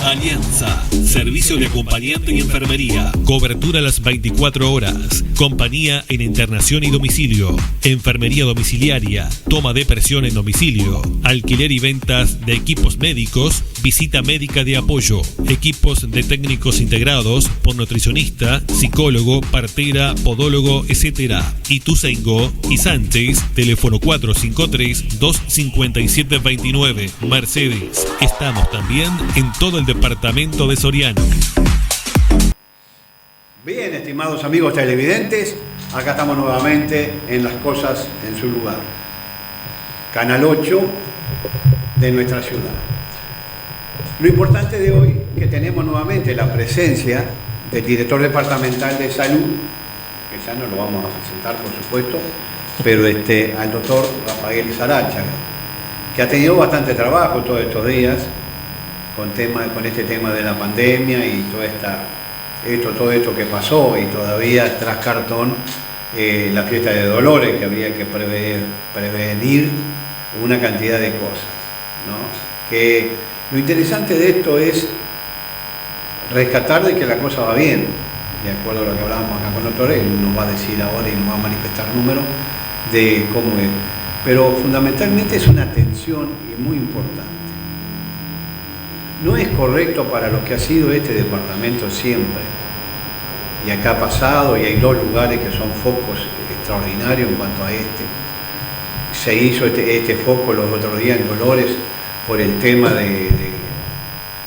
Alianza, servicio de acompañante y enfermería, cobertura a las 24 horas, compañía en internación y domicilio, enfermería domiciliaria, toma de presión en domicilio, alquiler y ventas de equipos médicos, visita médica de apoyo, equipos de técnicos integrados por nutricionista, psicólogo, partera, podólogo, etc. Ituzaingó y Sánchez, teléfono 453-257-29, Mercedes. Estamos también en todo el departamento de Soriano. Bien, estimados amigos televidentes, acá estamos nuevamente en Las Cosas en su lugar. Canal 8 de nuestra ciudad. Lo importante de hoy es que tenemos nuevamente la presencia del director departamental de salud, que ya no lo vamos a presentar por supuesto, pero al doctor Rafael Sarachaga, que ha tenido bastante trabajo todos estos días con este tema de la pandemia y todo esto que pasó, y todavía tras cartón la fiesta de Dolores, que había que prevenir una cantidad de cosas, ¿no? Que lo interesante de esto es rescatar de que la cosa va bien, de acuerdo a lo que hablábamos acá con el doctor. Él nos va a decir ahora y nos va a manifestar números de cómo es, pero fundamentalmente es una atención y muy importante. No es correcto para lo que ha sido este departamento siempre, y acá ha pasado, y hay dos lugares que son focos extraordinarios en cuanto a se hizo este foco los otros días en Dolores por el tema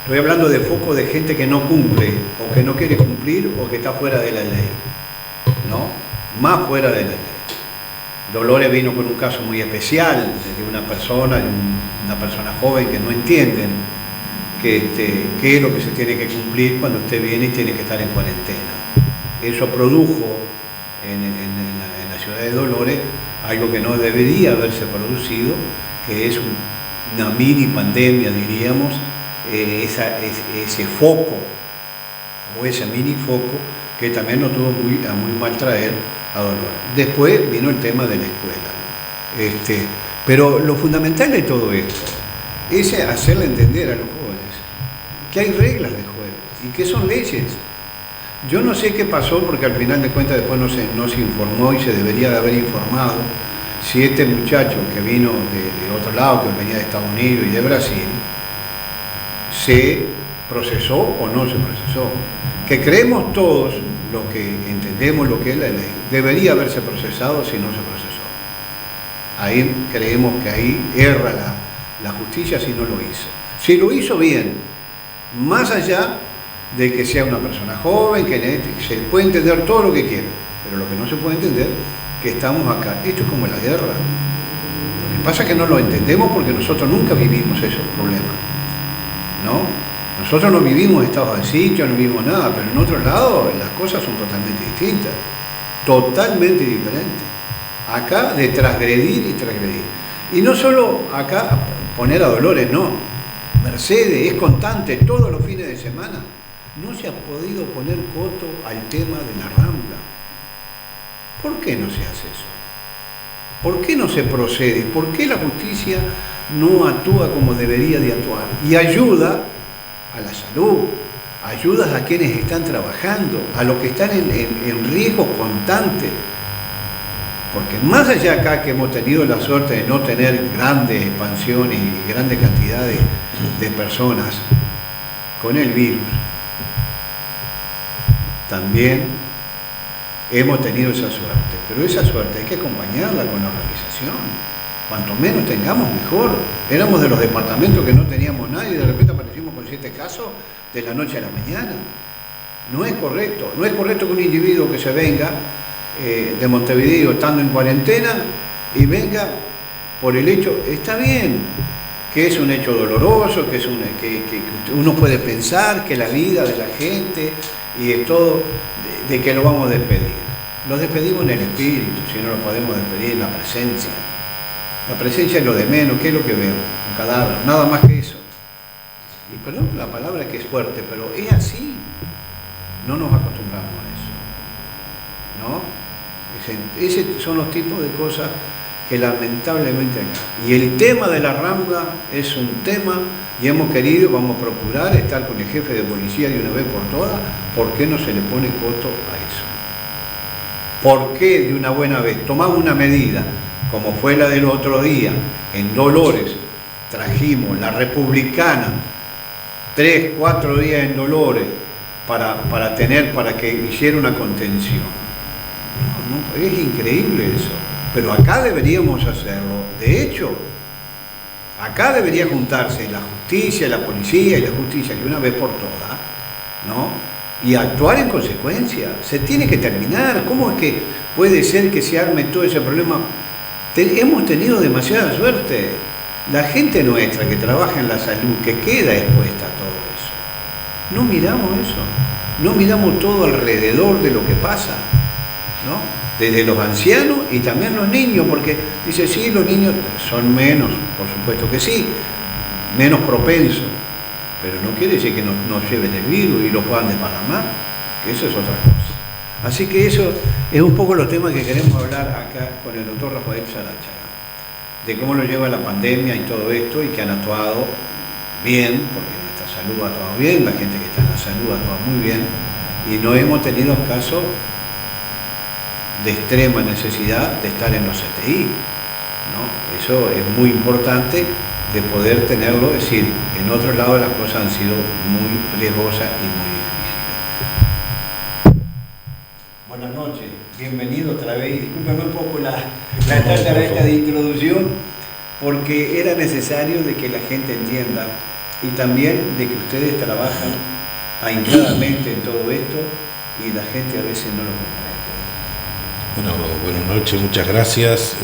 estoy hablando de foco de gente que no cumple, o que no quiere cumplir, o que está fuera de la ley, ¿no? Más fuera de la ley. Dolores vino con un caso muy especial de una persona joven que no entienden qué es lo que se tiene que cumplir cuando usted viene y tiene que estar en cuarentena. Eso produjo en la ciudad de Dolores algo que no debería haberse producido, que es una mini pandemia, diríamos, ese foco, o ese mini foco, que también nos tuvo a muy mal traer a Dolores. Después vino el tema de la escuela. Pero lo fundamental de todo esto es hacerle entender a los jóvenes que hay reglas de juego y que son leyes. Yo no sé qué pasó, porque al final de cuentas después no se informó, y se debería de haber informado, si este muchacho que vino de otro lado, que venía de Estados Unidos y de Brasil, se procesó o no se procesó. Que creemos todos lo que entendemos, lo que es la ley, debería haberse procesado si no se procesó. Ahí creemos que ahí erra la justicia si no lo hizo. Si lo hizo bien, más allá de que sea una persona joven, que se puede entender todo lo que quiera, pero lo que no se puede entender es que estamos acá. Esto es como la guerra. Lo que pasa es que no lo entendemos porque nosotros nunca vivimos esos problemas, ¿no? Nosotros no vivimos estados de sitio, no vivimos nada, pero en otro lado las cosas son totalmente distintas, totalmente diferentes. Acá de transgredir y transgredir. Y no solo acá poner a Dolores, no. Mercedes es constante, todos los fines de semana. No se ha podido poner coto al tema de la Rambla. ¿Por qué no se hace eso? ¿Por qué no se procede? ¿Por qué la justicia no actúa como debería de actuar? Y ayuda a la salud, ayuda a quienes están trabajando, a los que están en riesgo constante. Porque más allá acá que hemos tenido la suerte de no tener grandes expansiones y grandes cantidades de personas con el virus, también hemos tenido esa suerte. Pero esa suerte hay que acompañarla con la organización. Cuanto menos tengamos, mejor. Éramos de los departamentos que no teníamos nadie y de repente aparecimos con 7 casos de la noche a la mañana. No es correcto. No es correcto que un individuo que se venga de Montevideo estando en cuarentena y venga por el hecho, está bien, que es un hecho doloroso, que uno puede pensar que la vida de la gente y de todo, de que lo vamos a despedir. Lo despedimos en el espíritu, si no lo podemos despedir en la presencia. La presencia es lo de menos, ¿qué es lo que veo? Un cadáver, nada más que eso. Y perdón la palabra que es fuerte, pero es así. No nos acostumbramos a eso, ¿no? Esos son los tipos de cosas que lamentablemente acá. Y el tema de la Rambla es un tema, y hemos querido, vamos a procurar estar con el jefe de policía de una vez por todas. ¿Por qué no se le pone coto a eso? ¿Por qué de una buena vez tomamos una medida, como fue la del otro día, en Dolores, trajimos la Republicana, 3, 4 días en Dolores, para que hiciera una contención? No, es increíble eso. Pero acá deberíamos hacerlo. De hecho, acá debería juntarse la justicia, la policía y la justicia, que una vez por todas, ¿no? Y actuar en consecuencia. Se tiene que terminar. ¿Cómo es que puede ser que se arme todo ese problema? Hemos tenido demasiada suerte. La gente nuestra que trabaja en la salud, que queda expuesta a todo eso. No miramos eso. No miramos todo alrededor de lo que pasa, ¿no? Desde los ancianos y también los niños, porque dice, sí, los niños son menos, por supuesto que sí, menos propensos, pero no quiere decir que no lleven el virus y lo puedan desparramar, que eso es otra cosa. Así que eso es un poco los temas que queremos hablar acá con el doctor Rafael Sarachaga, de cómo lo lleva la pandemia y todo esto, y que han actuado bien, porque nuestra salud ha actuado bien, la gente que está en la salud ha actuado muy bien, y no hemos tenido casos de extrema necesidad de estar en los CTI, ¿no? Eso es muy importante de poder tenerlo, es decir, en otros lados las cosas han sido muy riesgosas y muy difíciles. Buenas noches, bienvenido otra vez, discúlpeme un poco la esta de introducción, porque era necesario de que la gente entienda, y también de que ustedes trabajan ahincadamente en todo esto, y la gente a veces no lo comprende. Bueno, buenas noches, muchas gracias.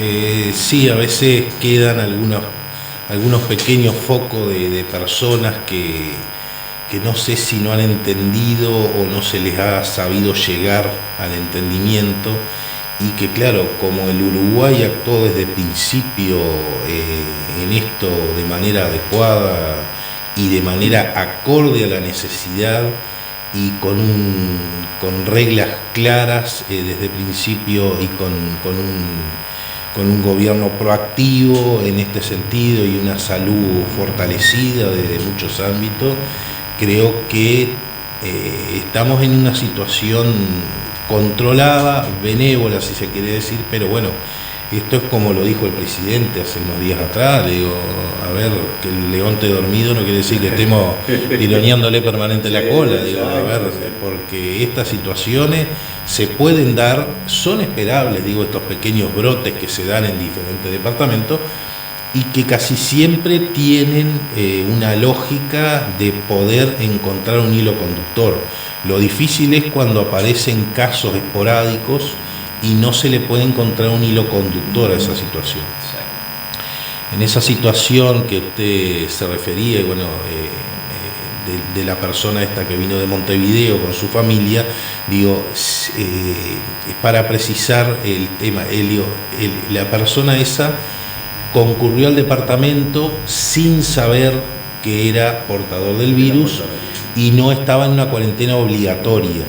Sí, a veces quedan algunos pequeños focos de personas que no sé si no han entendido o no se les ha sabido llegar al entendimiento, y que claro, como el Uruguay actuó desde el principio en esto de manera adecuada y de manera acorde a la necesidad, y con reglas claras desde el principio, y con un gobierno proactivo en este sentido y una salud fortalecida desde muchos ámbitos, creo que estamos en una situación controlada, benévola si se quiere decir, pero bueno, esto es como lo dijo el presidente hace unos días atrás, le digo, a ver, que el león esté dormido no quiere decir que estemos tironeándole permanente la cola, digo, a ver, porque estas situaciones se pueden dar, son esperables, digo, estos pequeños brotes que se dan en diferentes departamentos, y que casi siempre tienen una lógica de poder encontrar un hilo conductor. Lo difícil es cuando aparecen casos esporádicos y no se le puede encontrar un hilo conductor a esa situación. En esa situación que usted se refería, y bueno, de la persona esta que vino de Montevideo con su familia, digo, para precisar el tema, la persona esa concurrió al departamento sin saber que era portador del virus y no estaba en una cuarentena obligatoria.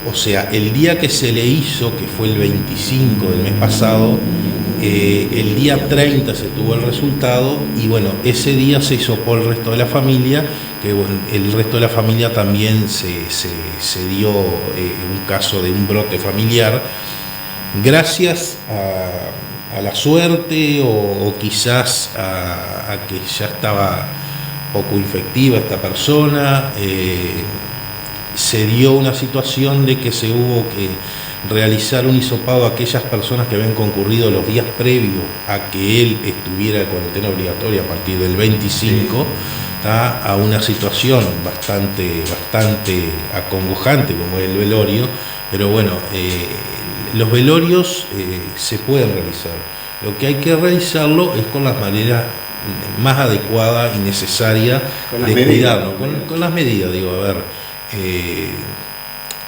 O sea, el día que se le hizo, que fue el 25 del mes pasado, el día 30 se tuvo el resultado, y bueno, ese día se hisopó el resto de la familia, que bueno, el resto de la familia también se dio un caso de un brote familiar, gracias a la suerte o quizás a que ya estaba poco infectiva esta persona. Se dio una situación de que se hubo que realizar un hisopado a aquellas personas que habían concurrido los días previos a que él estuviera en cuarentena obligatoria a partir del 25, a una situación bastante acongojante como es el velorio, pero bueno, los velorios se pueden realizar. Lo que hay que realizarlo es con las maneras más adecuadas y necesarias de cuidarnos, con las medidas, digo, a ver.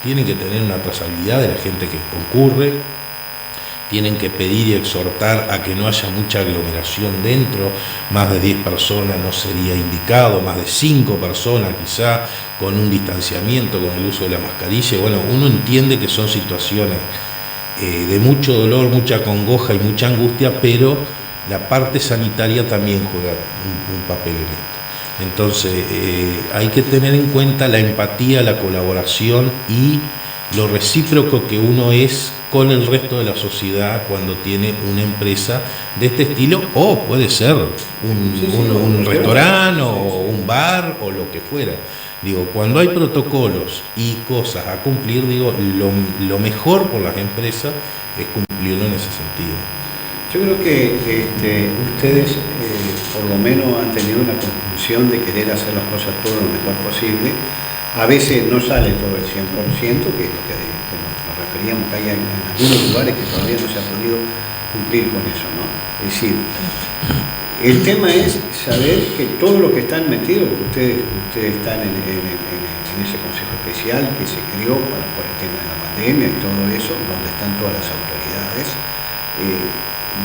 Tienen que tener una trazabilidad de la gente que concurre, tienen que pedir y exhortar a que no haya mucha aglomeración dentro, más de 10 personas no sería indicado, más de 5 personas quizá, con un distanciamiento, con el uso de la mascarilla. Bueno, uno entiende que son situaciones de mucho dolor, mucha congoja y mucha angustia, pero la parte sanitaria también juega un papel en esto. Entonces hay que tener en cuenta la empatía, la colaboración y lo recíproco que uno es con el resto de la sociedad cuando tiene una empresa de este estilo, o puede ser un restaurante o un bar o lo que fuera. Digo, cuando hay protocolos y cosas a cumplir, digo, lo mejor por las empresas es cumplirlo en ese sentido. Yo creo que ustedes por lo menos han tenido una conclusión de querer hacer las cosas todo lo mejor posible. A veces no sale todo el 100%, que es lo que nos referíamos, que hay en algunos lugares que todavía no se ha podido cumplir con eso, ¿no? Es decir, el tema es saber que todos los que están metidos, ustedes están en ese consejo especial que se creó por el tema de la pandemia y todo eso, donde están todas las autoridades,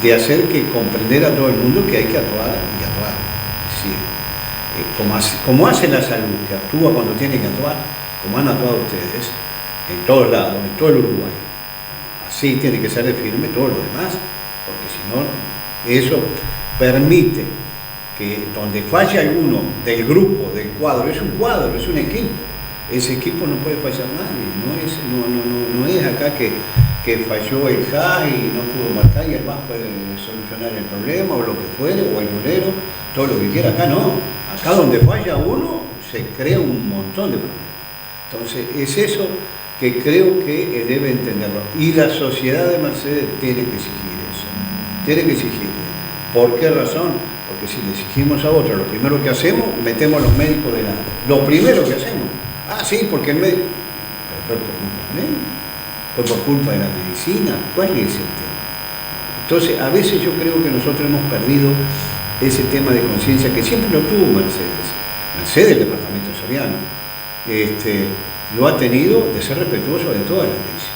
de hacer que comprender a todo el mundo que hay que actuar y actuar. Es decir, como hace la salud, que actúa cuando tiene que actuar, como han actuado ustedes, en todos lados, en todo el Uruguay. Así tiene que ser de firme todo lo demás, porque si no, eso permite que donde falle alguno del grupo, del cuadro, es un cuadro, es un equipo. Ese equipo no puede fallar nadie, no es acá que falló el JA y no pudo marcar y el MAS puede solucionar el problema o lo que fuere, o el bolero, todo lo que quiera. Acá no, acá donde falla uno se crea un montón de problemas. Entonces es eso que creo que debe entenderlo. Y la sociedad de Mercedes tiene que exigir eso, tiene que exigirlo. ¿Por qué razón? Porque si le exigimos a otro, lo primero que hacemos, metemos a los médicos delante. Lo primero que hacemos. Ah, sí, porque el médico... Pero fue por culpa del médico, fue por culpa de la medicina. ¿Cuál es el tema? Entonces, a veces yo creo que nosotros hemos perdido ese tema de conciencia que siempre lo tuvo Mercedes. Mercedes, el departamento Soriano, lo ha tenido de ser respetuoso de todas las leyes.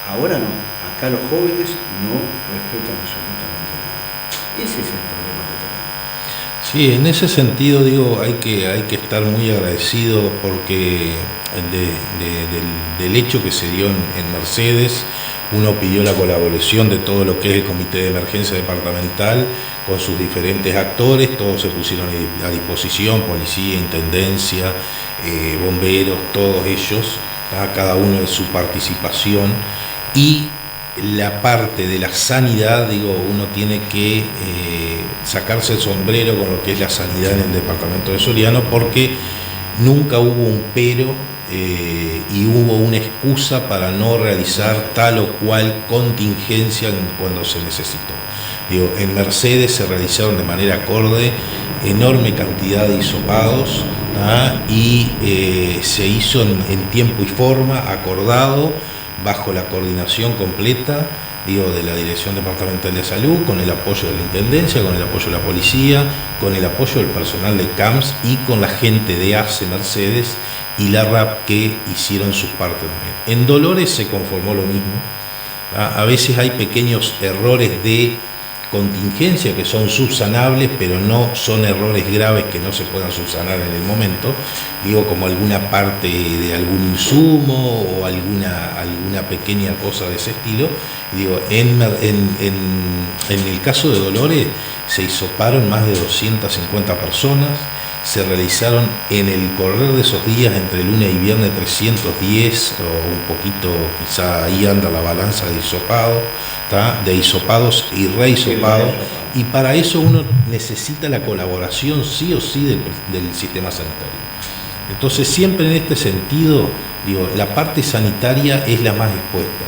Ahora no. Acá los jóvenes no respetan absolutamente nada. Ese es el problema que tenemos. Sí, en ese sentido digo, hay que estar muy agradecido porque del hecho que se dio en Mercedes, uno pidió la colaboración de todo lo que es el Comité de Emergencia Departamental con sus diferentes actores, todos se pusieron a disposición, policía, intendencia, bomberos, todos ellos, cada uno de su participación, y la parte de la sanidad, digo, uno tiene que sacarse el sombrero con lo que es la sanidad en el departamento de Soriano, porque nunca hubo un pero y hubo una excusa para no realizar tal o cual contingencia cuando se necesitó. Digo, en Mercedes se realizaron de manera acorde enorme cantidad de hisopados, y se hizo en tiempo y forma, acordado, bajo la coordinación completa, digo, de la Dirección Departamental de Salud, con el apoyo de la Intendencia, con el apoyo de la Policía, con el apoyo del personal de CAMS y con la gente de ACE Mercedes y la RAP que hicieron sus partes también. En Dolores se conformó lo mismo. A veces hay pequeños errores de contingencia que son subsanables, pero no son errores graves que no se puedan subsanar en el momento, digo, como alguna parte de algún insumo o alguna pequeña cosa de ese estilo. Digo, en el caso de Dolores se hisoparon más de 250 personas, se realizaron en el correr de esos días, entre lunes y viernes, 310 o un poquito, quizá ahí anda la balanza de hisopados y rehisopados, y para eso uno necesita la colaboración sí o sí del sistema sanitario. Entonces siempre en este sentido, digo, la parte sanitaria es la más expuesta,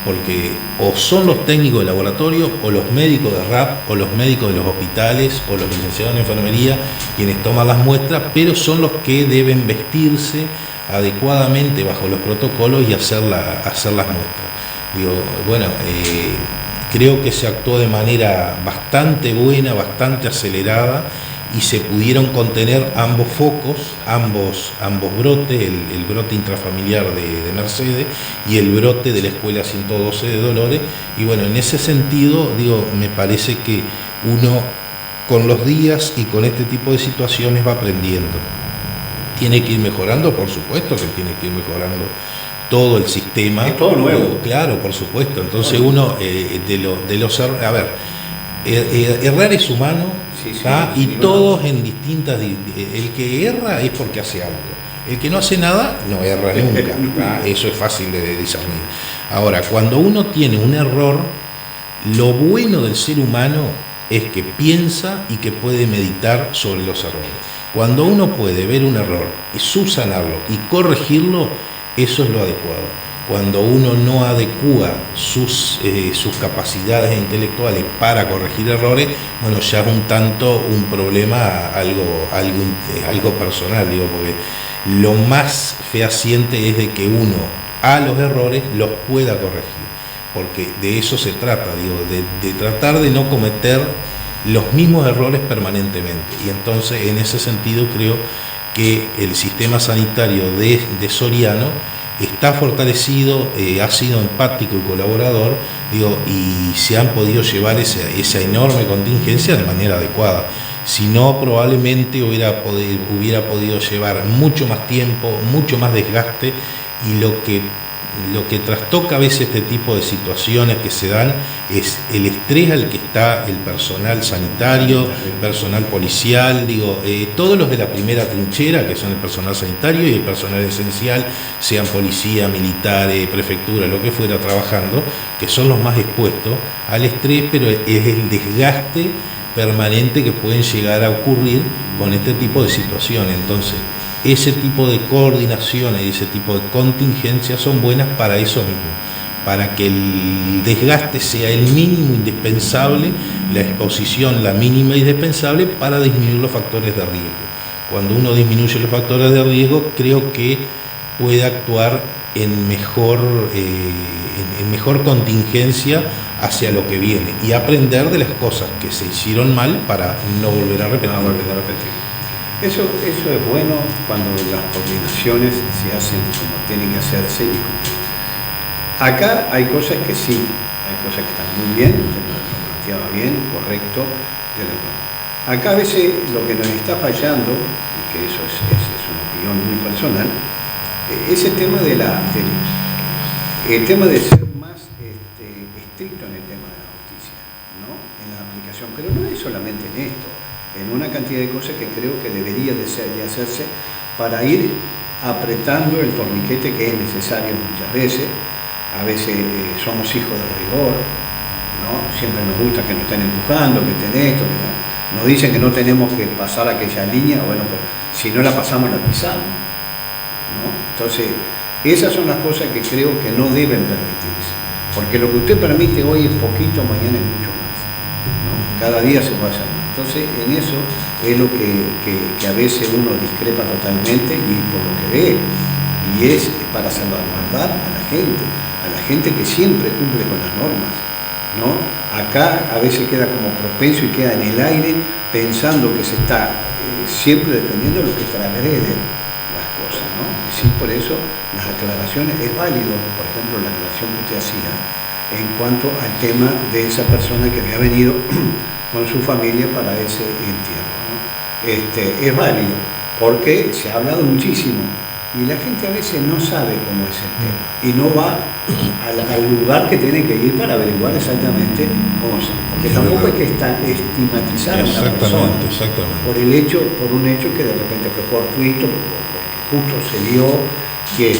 porque o son los técnicos de laboratorio, o los médicos de RAP, o los médicos de los hospitales, o los licenciados en enfermería quienes toman las muestras, pero son los que deben vestirse adecuadamente bajo los protocolos y hacer las muestras. Digo, bueno, creo que se actuó de manera bastante buena, bastante acelerada, y se pudieron contener ambos focos, ambos brotes, el brote intrafamiliar de Mercedes y el brote de la Escuela 112 de Dolores. Y bueno, en ese sentido, digo, me parece que uno con los días y con este tipo de situaciones va aprendiendo. Tiene que ir mejorando, por supuesto que tiene que ir mejorando todo el sistema. Es todo nuevo. Claro, por supuesto. Entonces uno de los errores, a ver, errar es humano, Sí, sí, y sí, todos en distintas, el que erra es porque hace algo. El que no hace nada no erra nunca. Eso es fácil de discernir. Ahora, cuando uno tiene un error, lo bueno del ser humano es que piensa y que puede meditar sobre los errores. Cuando uno puede ver un error y subsanarlo y corregirlo, eso es lo adecuado. Cuando uno no adecua sus capacidades intelectuales para corregir errores, bueno, ya es un tanto un problema, algo personal, digo, porque lo más fehaciente es de que uno a los errores los pueda corregir, porque de eso se trata, digo, de tratar de no cometer los mismos errores permanentemente. Y entonces, en ese sentido, creo que el sistema sanitario de Soriano está fortalecido, ha sido empático y colaborador, digo, y se han podido llevar esa enorme contingencia de manera adecuada. Si no, probablemente hubiera podido llevar mucho más tiempo, mucho más desgaste, y lo que trastoca a veces este tipo de situaciones que se dan es el estrés al que está el personal sanitario, el personal policial, todos los de la primera trinchera, que son el personal sanitario y el personal esencial, sean policía, militares, prefectura, lo que fuera, trabajando, que son los más expuestos al estrés, pero es el desgaste permanente que pueden llegar a ocurrir con este tipo de situaciones. Entonces, ese tipo de coordinaciones y ese tipo de contingencias son buenas para eso mismo, para que el desgaste sea el mínimo indispensable, la exposición la mínima indispensable para disminuir los factores de riesgo. Cuando uno disminuye los factores de riesgo, creo que puede actuar en mejor contingencia hacia lo que viene y aprender de las cosas que se hicieron mal para no volver a repetir. Eso es bueno cuando las coordinaciones se hacen como tienen que hacerse. Acá hay cosas que sí, hay cosas que están muy bien, usted lo planteaba bien, correcto. Acá a veces lo que nos está fallando, y que eso es una opinión muy personal, es el tema de el tema de ser más estricto en el tema de la justicia, ¿no? En la aplicación, pero no es solamente en esto, en una cantidad de cosas que creo que debería de hacerse para ir apretando el torniquete que es necesario muchas veces. A veces somos hijos de rigor, ¿no? Siempre nos gusta que nos estén empujando, que estén esto, que no. Nos dicen que no tenemos que pasar aquella línea, bueno, pues si no la pasamos la pisamos, ¿no? Entonces, esas son las cosas que creo que no deben permitirse, porque lo que usted permite hoy es poquito, mañana es mucho más, ¿no? Cada día se puede hacer más. Entonces, en eso es lo que a veces uno discrepa totalmente y por lo que ve, y es para salvaguardar a la gente que siempre cumple con las normas, ¿no? Acá a veces queda como propenso y queda en el aire pensando que se está siempre dependiendo de lo que transgreden las cosas, ¿no? Y sí, por eso las aclaraciones es válido, por ejemplo, la aclaración que usted hacía en cuanto al tema de esa persona que había venido con su familia para ese entierro, ¿no? Es válido, porque se ha hablado muchísimo y la gente a veces no sabe cómo es el tema y no va al lugar que tiene que ir para averiguar exactamente cómo es, porque tampoco hay que estigmatizar a una persona por un hecho que de repente fue fortuito, porque justo se dio que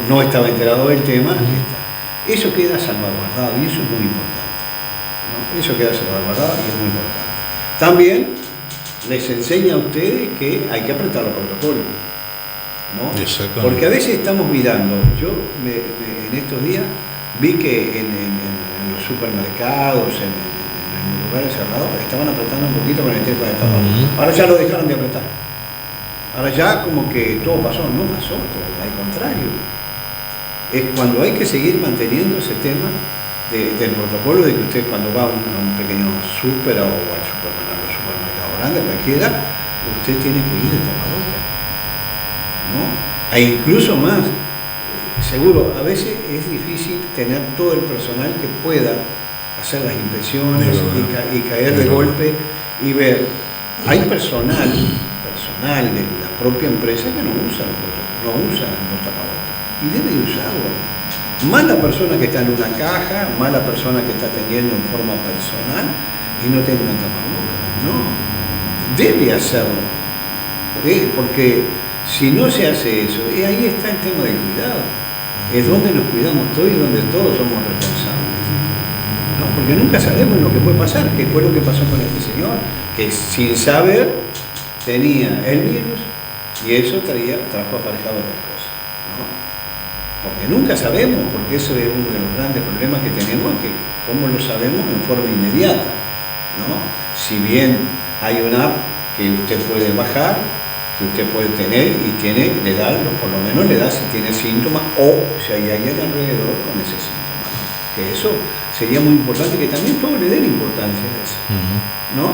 no estaba enterado del tema. Eso queda salvaguardado y eso es muy importante, ¿no? Eso queda salvaguardado y es muy importante. También les enseña a ustedes que hay que apretar los protocolos, ¿no? Porque a veces estamos mirando, yo en estos días vi que en los supermercados, en los lugares cerrados, estaban apretando un poquito con el tema de tabaco. Ahora ya lo dejaron de apretar. Ahora ya como que todo pasó, no pasó, todo, al contrario. Es cuando hay que seguir manteniendo ese tema del protocolo de que usted cuando va a un pequeño súper o al supermercado grande, cualquiera, usted tiene que ir de tapabocas, ¿no? E incluso más, seguro, a veces es difícil tener todo el personal que pueda hacer las inspecciones y caer de golpe y ver. Hay personal de la propia empresa que no usa los tapabocas. y debe de usarlo. Más la persona que está en una caja, más la persona que está atendiendo en forma personal y no tiene una tapabocas. No, debe hacerlo. Porque si no se hace eso, y ahí está el tema del cuidado. Es donde nos cuidamos todos y donde todos somos responsables. ¿No? Porque nunca sabemos lo que puede pasar, que fue lo que pasó con este señor, que sin saber tenía el virus y eso trajo aparejado otras cosas. ¿No? Porque nunca sabemos, porque eso es uno de los grandes problemas que tenemos, que cómo lo sabemos en forma inmediata. ¿No? Si bien hay una app que usted puede bajar, que usted puede tener y le da, por lo menos le da si tiene síntomas o si hay alguien alrededor con ese síntoma, ¿no? Que eso sería muy importante, que también todos le den importancia a eso, ¿no?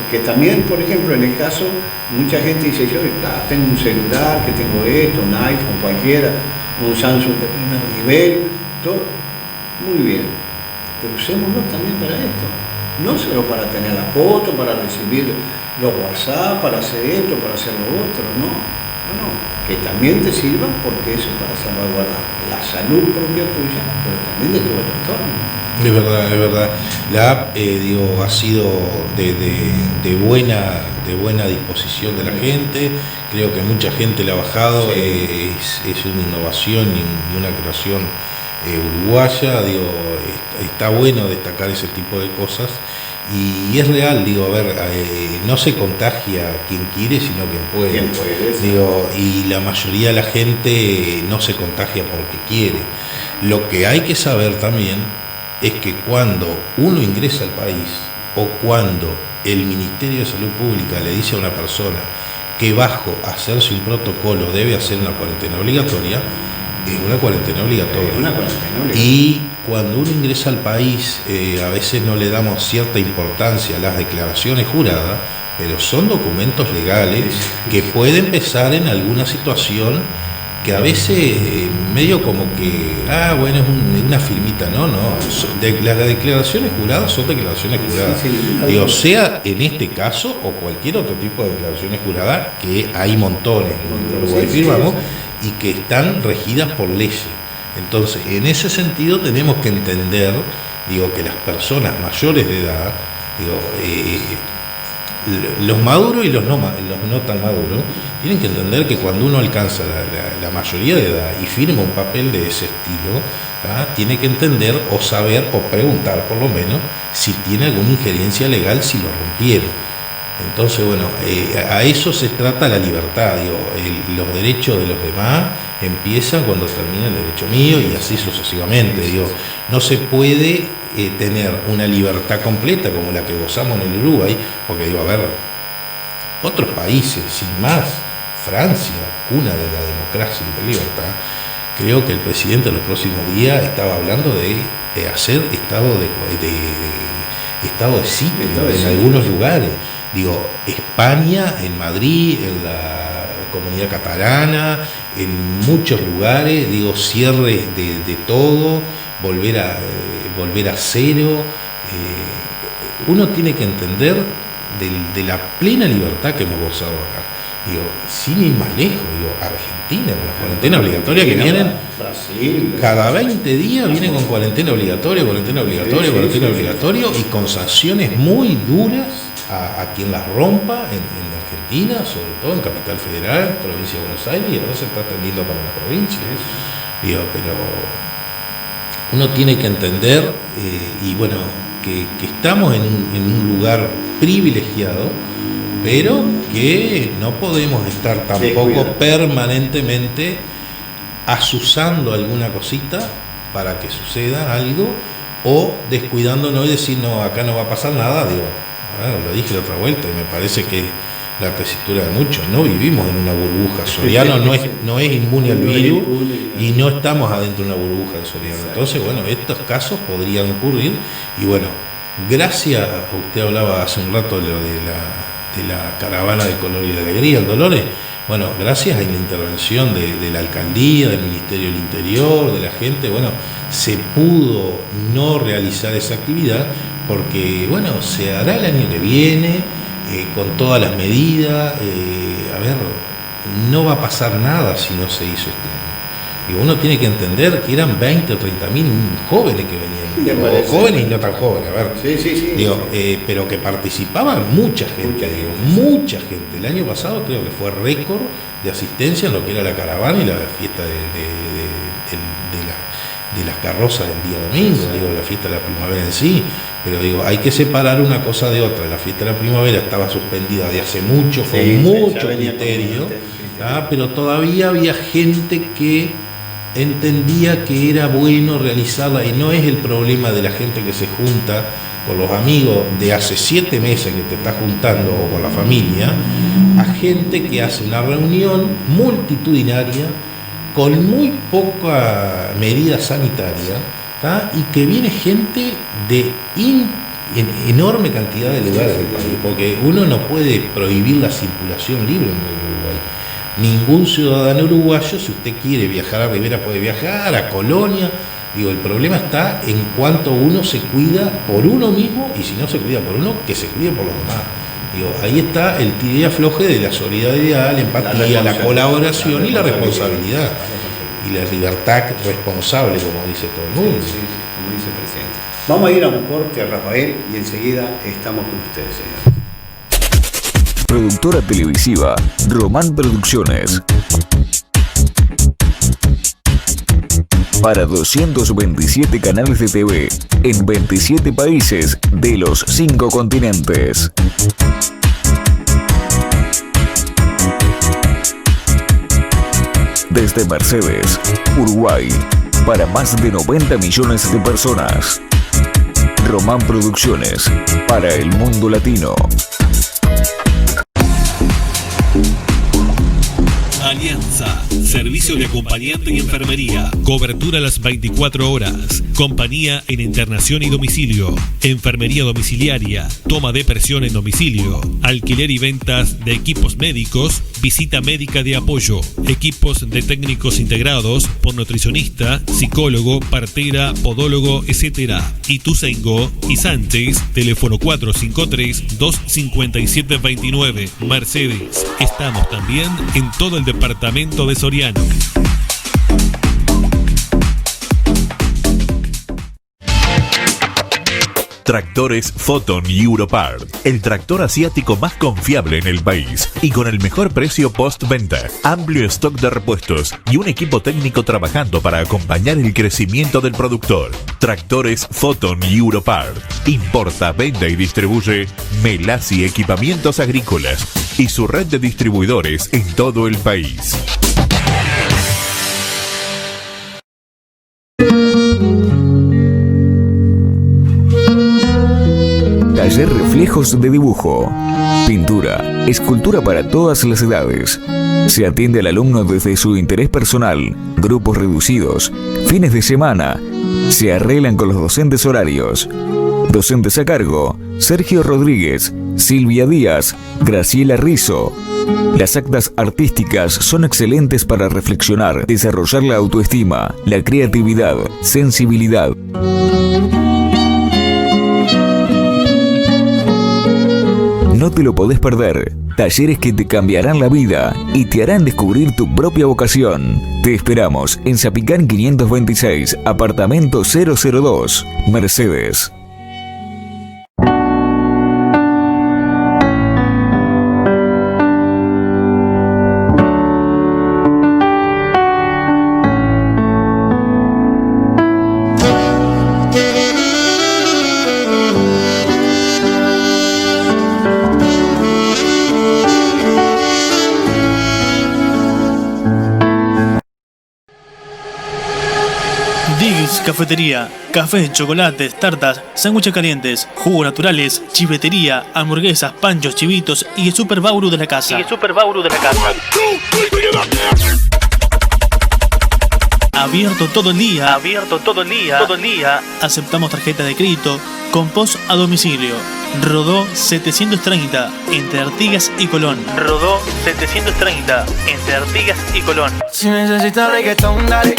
Porque también, por ejemplo, en el caso, mucha gente dice, yo tengo un celular, que tengo esto, un iPhone, cualquiera, un Samsung de primer nivel, todo, muy bien, pero usémoslo también para esto. No solo para tener la foto, para recibir los WhatsApp, para hacer esto, para hacer lo otro, no. Que también te sirva, porque eso es para salvaguardar la salud propia tuya, pero también de todo el entorno. Es verdad. La app, ha sido de buena disposición de la gente. Creo que mucha gente la ha bajado. Sí. Es una innovación y una creación uruguaya. Está bueno destacar ese tipo de cosas. Y es real, no se contagia quien quiere, sino quien puede. Y la mayoría de la gente no se contagia porque quiere. Lo que hay que saber también es que cuando uno ingresa al país o cuando el Ministerio de Salud Pública le dice a una persona que bajo a hacerse un protocolo debe hacer una cuarentena obligatoria, es una cuarentena obligatoria. Y cuando uno ingresa al país, a veces no le damos cierta importancia a las declaraciones juradas, pero son documentos legales que pueden pesar en alguna situación que a veces medio como que, es una firmita, no, las declaraciones juradas son declaraciones juradas. Sea en este caso o cualquier otro tipo de declaraciones juradas, que hay montones, en Uruguay firmamos, y que están regidas por leyes. Entonces, en ese sentido tenemos que entender, que las personas mayores de edad, los maduros y los no tan maduros, tienen que entender que cuando uno alcanza la mayoría de edad y firma un papel de ese estilo, tiene que entender o saber o preguntar por lo menos si tiene alguna injerencia legal, si lo rompieron. Entonces, a eso se trata la libertad. Los derechos de los demás empiezan cuando termina el derecho mío y así sucesivamente. No se puede tener una libertad completa como la que gozamos en el Uruguay, porque otros países, sin más, Francia, cuna de la democracia y de la libertad, creo que el presidente en los próximos días estaba hablando de hacer estado de sitio en algunos lugares. España, en Madrid, en la Comunidad Catalana, en muchos lugares, cierre de todo, volver a cero. Uno tiene que entender de la plena libertad que hemos gozado acá. Sin ir más lejos, Argentina, con la cuarentena obligatoria que vienen, Brasil, cada 20 días vienen con cuarentena obligatoria, y con sanciones muy duras a quien las rompa en Argentina, sobre todo en Capital Federal, provincia de Buenos Aires, y ahora se está extendiendo para las provincias. Pero uno tiene que entender, que estamos en un lugar privilegiado, pero que no podemos estar tampoco permanentemente asusando alguna cosita para que suceda algo, o descuidándonos y decir, no, acá no va a pasar nada. Lo dije la otra vuelta y me parece que la tesitura de muchos, no vivimos en una burbuja. Soriano no es inmune al virus y no estamos adentro de una burbuja de Soriano. Entonces, estos casos podrían ocurrir y gracias, usted hablaba hace un rato de la caravana de color y de alegría en Dolores. Gracias a la intervención de la alcaldía, del Ministerio del Interior, de la gente, se pudo no realizar esa actividad porque, se hará el año que viene con todas las medidas. No va a pasar nada si no se hizo este Digo, uno tiene que entender que eran 20 o 30.000 jóvenes que venían, o jóvenes y no tan jóvenes, a ver. Sí. Digo, pero que participaban mucha gente, mucha gente. El año pasado creo que fue récord de asistencia en lo que era la caravana y la fiesta de las carrozas del día domingo, digo, la fiesta de la primavera en sí, pero digo, hay que separar una cosa de otra. La fiesta de la primavera estaba suspendida de hace mucho, con mucho criterio, pero todavía había gente que entendía que era bueno realizarla, y no es el problema de la gente que se junta con los amigos de hace 7 meses que te estás juntando, o con la familia, a gente que hace una reunión multitudinaria con muy poca medida sanitaria, y que viene gente de enorme cantidad de lugares del país, porque uno no puede prohibir la circulación libre en Uruguay. Ningún ciudadano uruguayo, si usted quiere viajar a Rivera, puede viajar, a Colonia. Digo, el problema está en cuanto uno se cuida por uno mismo, y si no se cuida por uno, que se cuide por los demás. Digo, ahí está el tira y afloje de la solidaridad, la empatía, la colaboración y la responsabilidad. Y la libertad responsable, como dice todo el mundo. Sí, como dice el presidente. Vamos a ir a un corte, Rafael, y enseguida estamos con ustedes, señor. Productora televisiva Román Producciones. Para 227 canales de TV en 27 países de los 5 continentes. Desde Mercedes, Uruguay, para más de 90 millones de personas. Román Producciones, para el mundo latino. Alianza, servicio de acompañante y enfermería, cobertura a las 24 horas, compañía en internación y domicilio, enfermería domiciliaria, toma de presión en domicilio, alquiler y ventas de equipos médicos, visita médica de apoyo, equipos de técnicos integrados por nutricionista, psicólogo, partera, podólogo, etc. Ituzaingó y Sánchez, teléfono 453-257-29, Mercedes. Estamos también en todo el departamento de Soriano. Tractores Foton y Europart, el tractor asiático más confiable en el país y con el mejor precio postventa, amplio stock de repuestos y un equipo técnico trabajando para acompañar el crecimiento del productor. Tractores Foton y Europart. Importa, vende y distribuye Melasi Equipamientos Agrícolas y su red de distribuidores en todo el país. Taller Reflejos de Dibujo. Pintura, escultura para todas las edades. Se atiende al alumno desde su interés personal, grupos reducidos, fines de semana. Se arreglan con los docentes horarios. Docentes a cargo: Sergio Rodríguez, Silvia Díaz, Graciela Rizzo. Las actas artísticas son excelentes para reflexionar, desarrollar la autoestima, la creatividad, sensibilidad. No te lo podés perder. Talleres que te cambiarán la vida y te harán descubrir tu propia vocación. Te esperamos en Zapicán 526, apartamento 002, Mercedes. Cafetería, cafés, chocolates, tartas, sándwiches calientes, jugos naturales, chivetería, hamburguesas, panchos, chivitos y el Super Bauru de la casa. Abierto todo el día. Aceptamos tarjeta de crédito con post a domicilio. Rodó 730 entre Artigas y Colón. Si necesitas reggaetón, dale.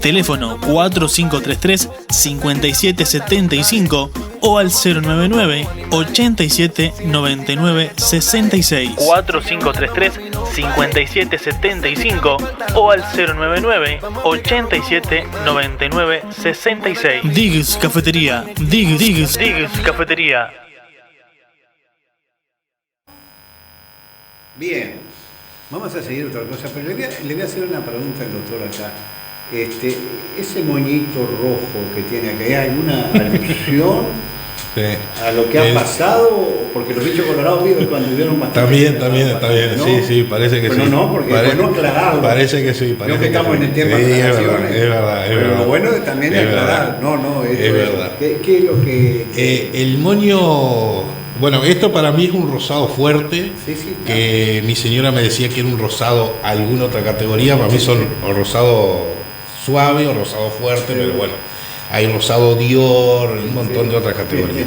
Teléfono 4533-5775 o al 099 87 99 66 4533 5775 o al 099 87 99 66. Diggs Cafetería. Diggs Cafetería. Bien, vamos a seguir otra cosa, pero le voy a hacer una pregunta al doctor acá. Ese moñito rojo que tiene acá, ¿hay alguna alusión a lo que ha pasado? Porque los bichos colorados viven cuando vivieron bastante. También, está bien, ¿no? sí, parece que bueno, sí. No, porque es bueno aclararlo. Parece que sí, parece que estamos en el tiempo sí, de aclaraciones. es verdad. Pero lo bueno también es aclarar. Es verdad. ¿Qué es lo que...? El moño... Bueno, esto para mí es un rosado fuerte, sí, claro. Que mi señora me decía que era un rosado alguna otra categoría, para mí son o rosado suave o rosado fuerte, pero bueno, hay rosado Dior, un montón de otras categorías.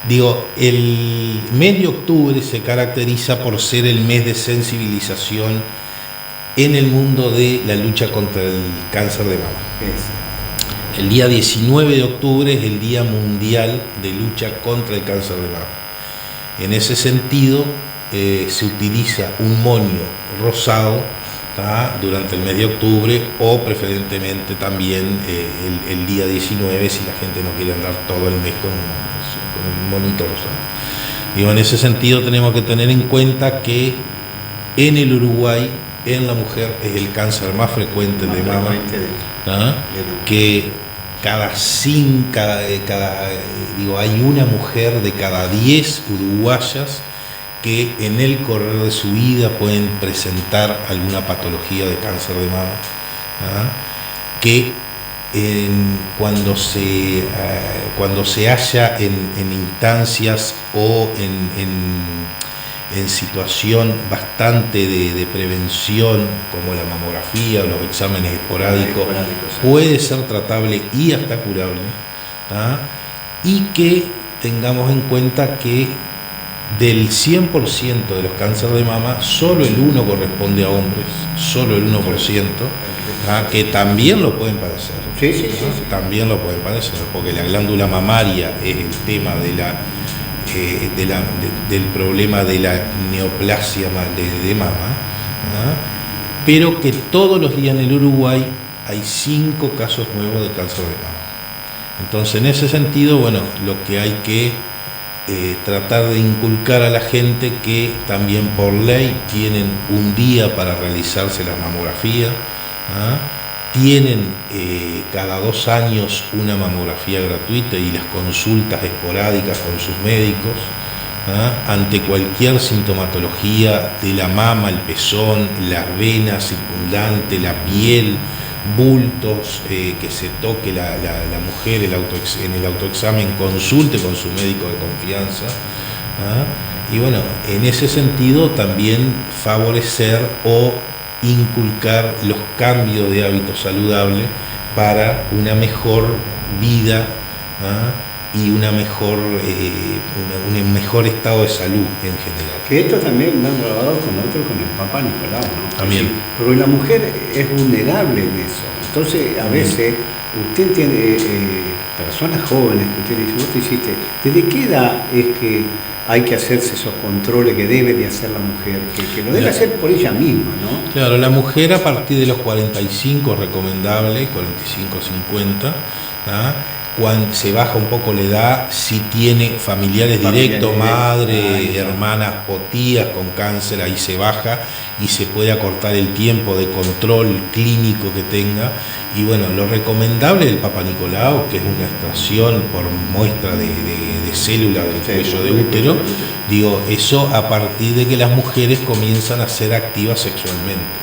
Digo, el mes de octubre se caracteriza por ser el mes de sensibilización en el mundo de la lucha contra el cáncer de mama. El día 19 de octubre es el Día Mundial de Lucha contra el Cáncer de Mama. En ese sentido, se utiliza un moño rosado durante el mes de octubre o preferentemente también el día 19 si la gente no quiere andar todo el mes con un monito rosado. Digo, en ese sentido tenemos que tener en cuenta que en el Uruguay, en la mujer, es el cáncer más frecuente de mama, que hay una mujer de cada 10 uruguayas que en el correr de su vida pueden presentar alguna patología de cáncer de mama, que cuando se halla en instancias o en situación bastante de prevención, como la mamografía o los exámenes esporádicos, puede ser tratable y hasta curable, y que tengamos en cuenta que del 100% de los cánceres de mama, solo el 1% corresponde a hombres, solo el 1%, que también lo pueden padecer. Sí. También lo pueden padecer, porque la glándula mamaria es el tema del problema de la neoplasia de mama, pero que todos los días en el Uruguay hay 5 casos nuevos de cáncer de mama. Entonces, en ese sentido, bueno, lo que hay que tratar de inculcar a la gente que también por ley tienen un día para realizarse la mamografía, tienen cada 2 años una mamografía gratuita y las consultas esporádicas con sus médicos ante cualquier sintomatología de la mama, el pezón, las venas circundantes, la piel, bultos, que se toque la mujer en el autoexamen, consulte con su médico de confianza, y bueno, en ese sentido también favorecer o inculcar los cambios de hábitos saludables para una mejor vida y un mejor estado de salud en general. Que esto también lo han grabado con el Papa Nicolau, ¿no? También. Pero la mujer es vulnerable en eso. Entonces, a veces, usted tiene personas jóvenes que usted dice, vos te hiciste, ¿desde qué edad es que hay que hacerse esos controles que debe de hacer la mujer? Que lo debe hacer por ella misma, ¿no? Claro, la mujer a partir de los 45 es recomendable, 45-50, cuando se baja un poco la edad, si tiene familiares directos, madre, hermanas o tías con cáncer, ahí se baja y se puede acortar el tiempo de control clínico que tenga. Y bueno, lo recomendable del Papa Nicolau, que es una extracción por muestra de célula del cuello de útero, digo, eso a partir de que las mujeres comienzan a ser activas sexualmente.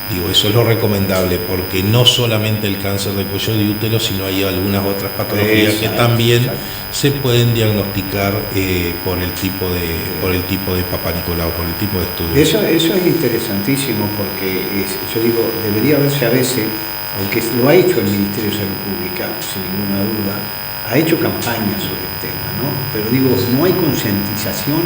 Digo, eso es lo recomendable, porque no solamente el cáncer de cuello de útero, sino hay algunas otras patologías que también se pueden diagnosticar por el tipo de Papa Nicolau, por el tipo de estudio. Eso es interesantísimo, porque yo digo, debería verse a veces, aunque lo ha hecho el Ministerio de Salud Pública, sin ninguna duda, ha hecho campañas sobre el tema, ¿no? Pero digo, no hay concientización,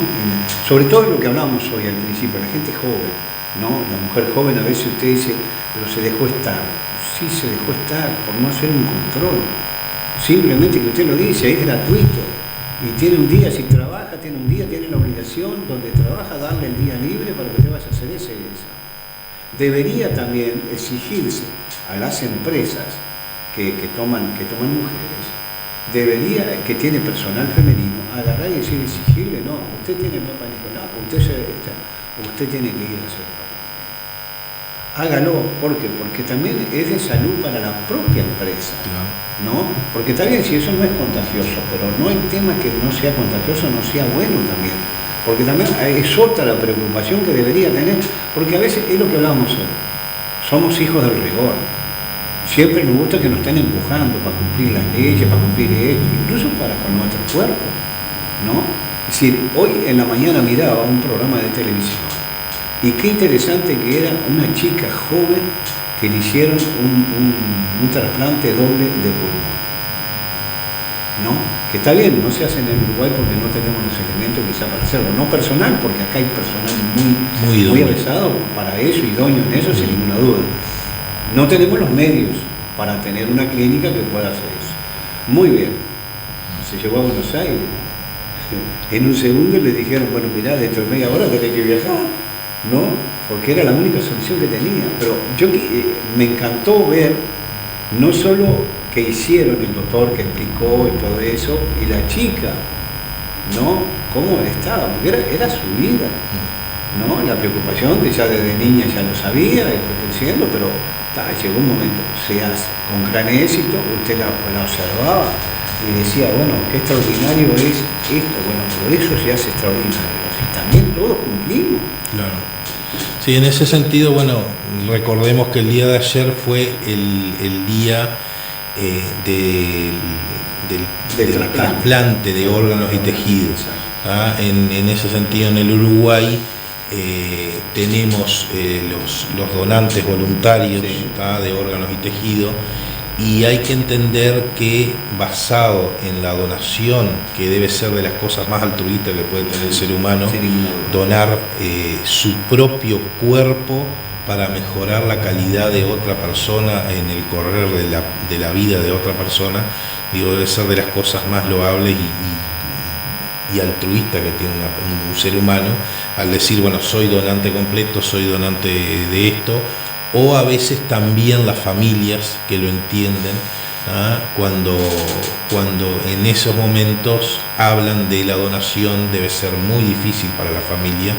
sobre todo en lo que hablábamos hoy al principio, la gente joven, ¿no? La mujer joven, a veces usted dice, pero se dejó estar. Sí, se dejó estar por no hacer un control. simplemente que usted lo dice, es gratuito. Y tiene un día, si trabaja, tiene un día, tiene la obligación donde trabaja darle el día libre para que usted vaya a hacer ese. Debería también exigirse a las empresas que toman mujeres, debería, que tiene personal femenino, agarrar y decir, exigirle, no, usted tiene papá Nicolás, usted tiene que ir a hacer papá. Hágalo, ¿por qué? Porque también es de salud para la propia empresa, ¿no? Porque está bien si eso no es contagioso, pero no hay tema que no sea contagioso, no sea bueno también. Porque también es otra la preocupación que debería tener, porque a veces es lo que hablábamos hoy, somos hijos del rigor. Siempre nos gusta que nos estén empujando para cumplir las leyes, para cumplir esto, incluso con nuestro cuerpo, ¿no? Es decir, hoy en la mañana miraba un programa de televisión y qué interesante que era una chica joven que le hicieron un trasplante doble de pulmón, ¿no? Que está bien, no se hace en el Uruguay porque no tenemos los elementos quizá para hacerlo, no personal, porque acá hay personal muy avisado para eso, idóneo en eso, sin ninguna duda. No tenemos los medios para tener una clínica que pueda hacer eso. Muy bien, se llevó a Buenos Aires. En un segundo le dijeron, bueno, mirá, dentro de media hora tenés que viajar, ¿no? Porque era la única solución que tenía. Pero me encantó ver, no solo que hicieron el doctor que explicó y todo eso, y la chica, ¿no? Cómo estaba, porque era su vida, ¿no? La preocupación de ya desde niña ya lo sabía, y fue creciendo, pero llegó un momento, se hace con gran éxito, usted la observaba y decía, bueno, qué extraordinario es esto, bueno, pero eso se hace extraordinario, y también todos cumplimos. Claro. Sí, en ese sentido, bueno, recordemos que el día de ayer fue el día del trasplante de órganos y tejidos. En ese sentido, en el Uruguay tenemos los donantes voluntarios, sí, de órganos y tejidos, y hay que entender que basado en la donación, que debe ser de las cosas más altruistas que puede tener el ser humano, sí, donar su propio cuerpo para mejorar la calidad de otra persona en el correr de la vida de otra persona, digo, debe ser de las cosas más loables y altruista que tiene un ser humano, al decir, bueno, soy donante completo, soy donante de esto, o a veces también las familias que lo entienden, cuando en esos momentos hablan de la donación, debe ser muy difícil para la familia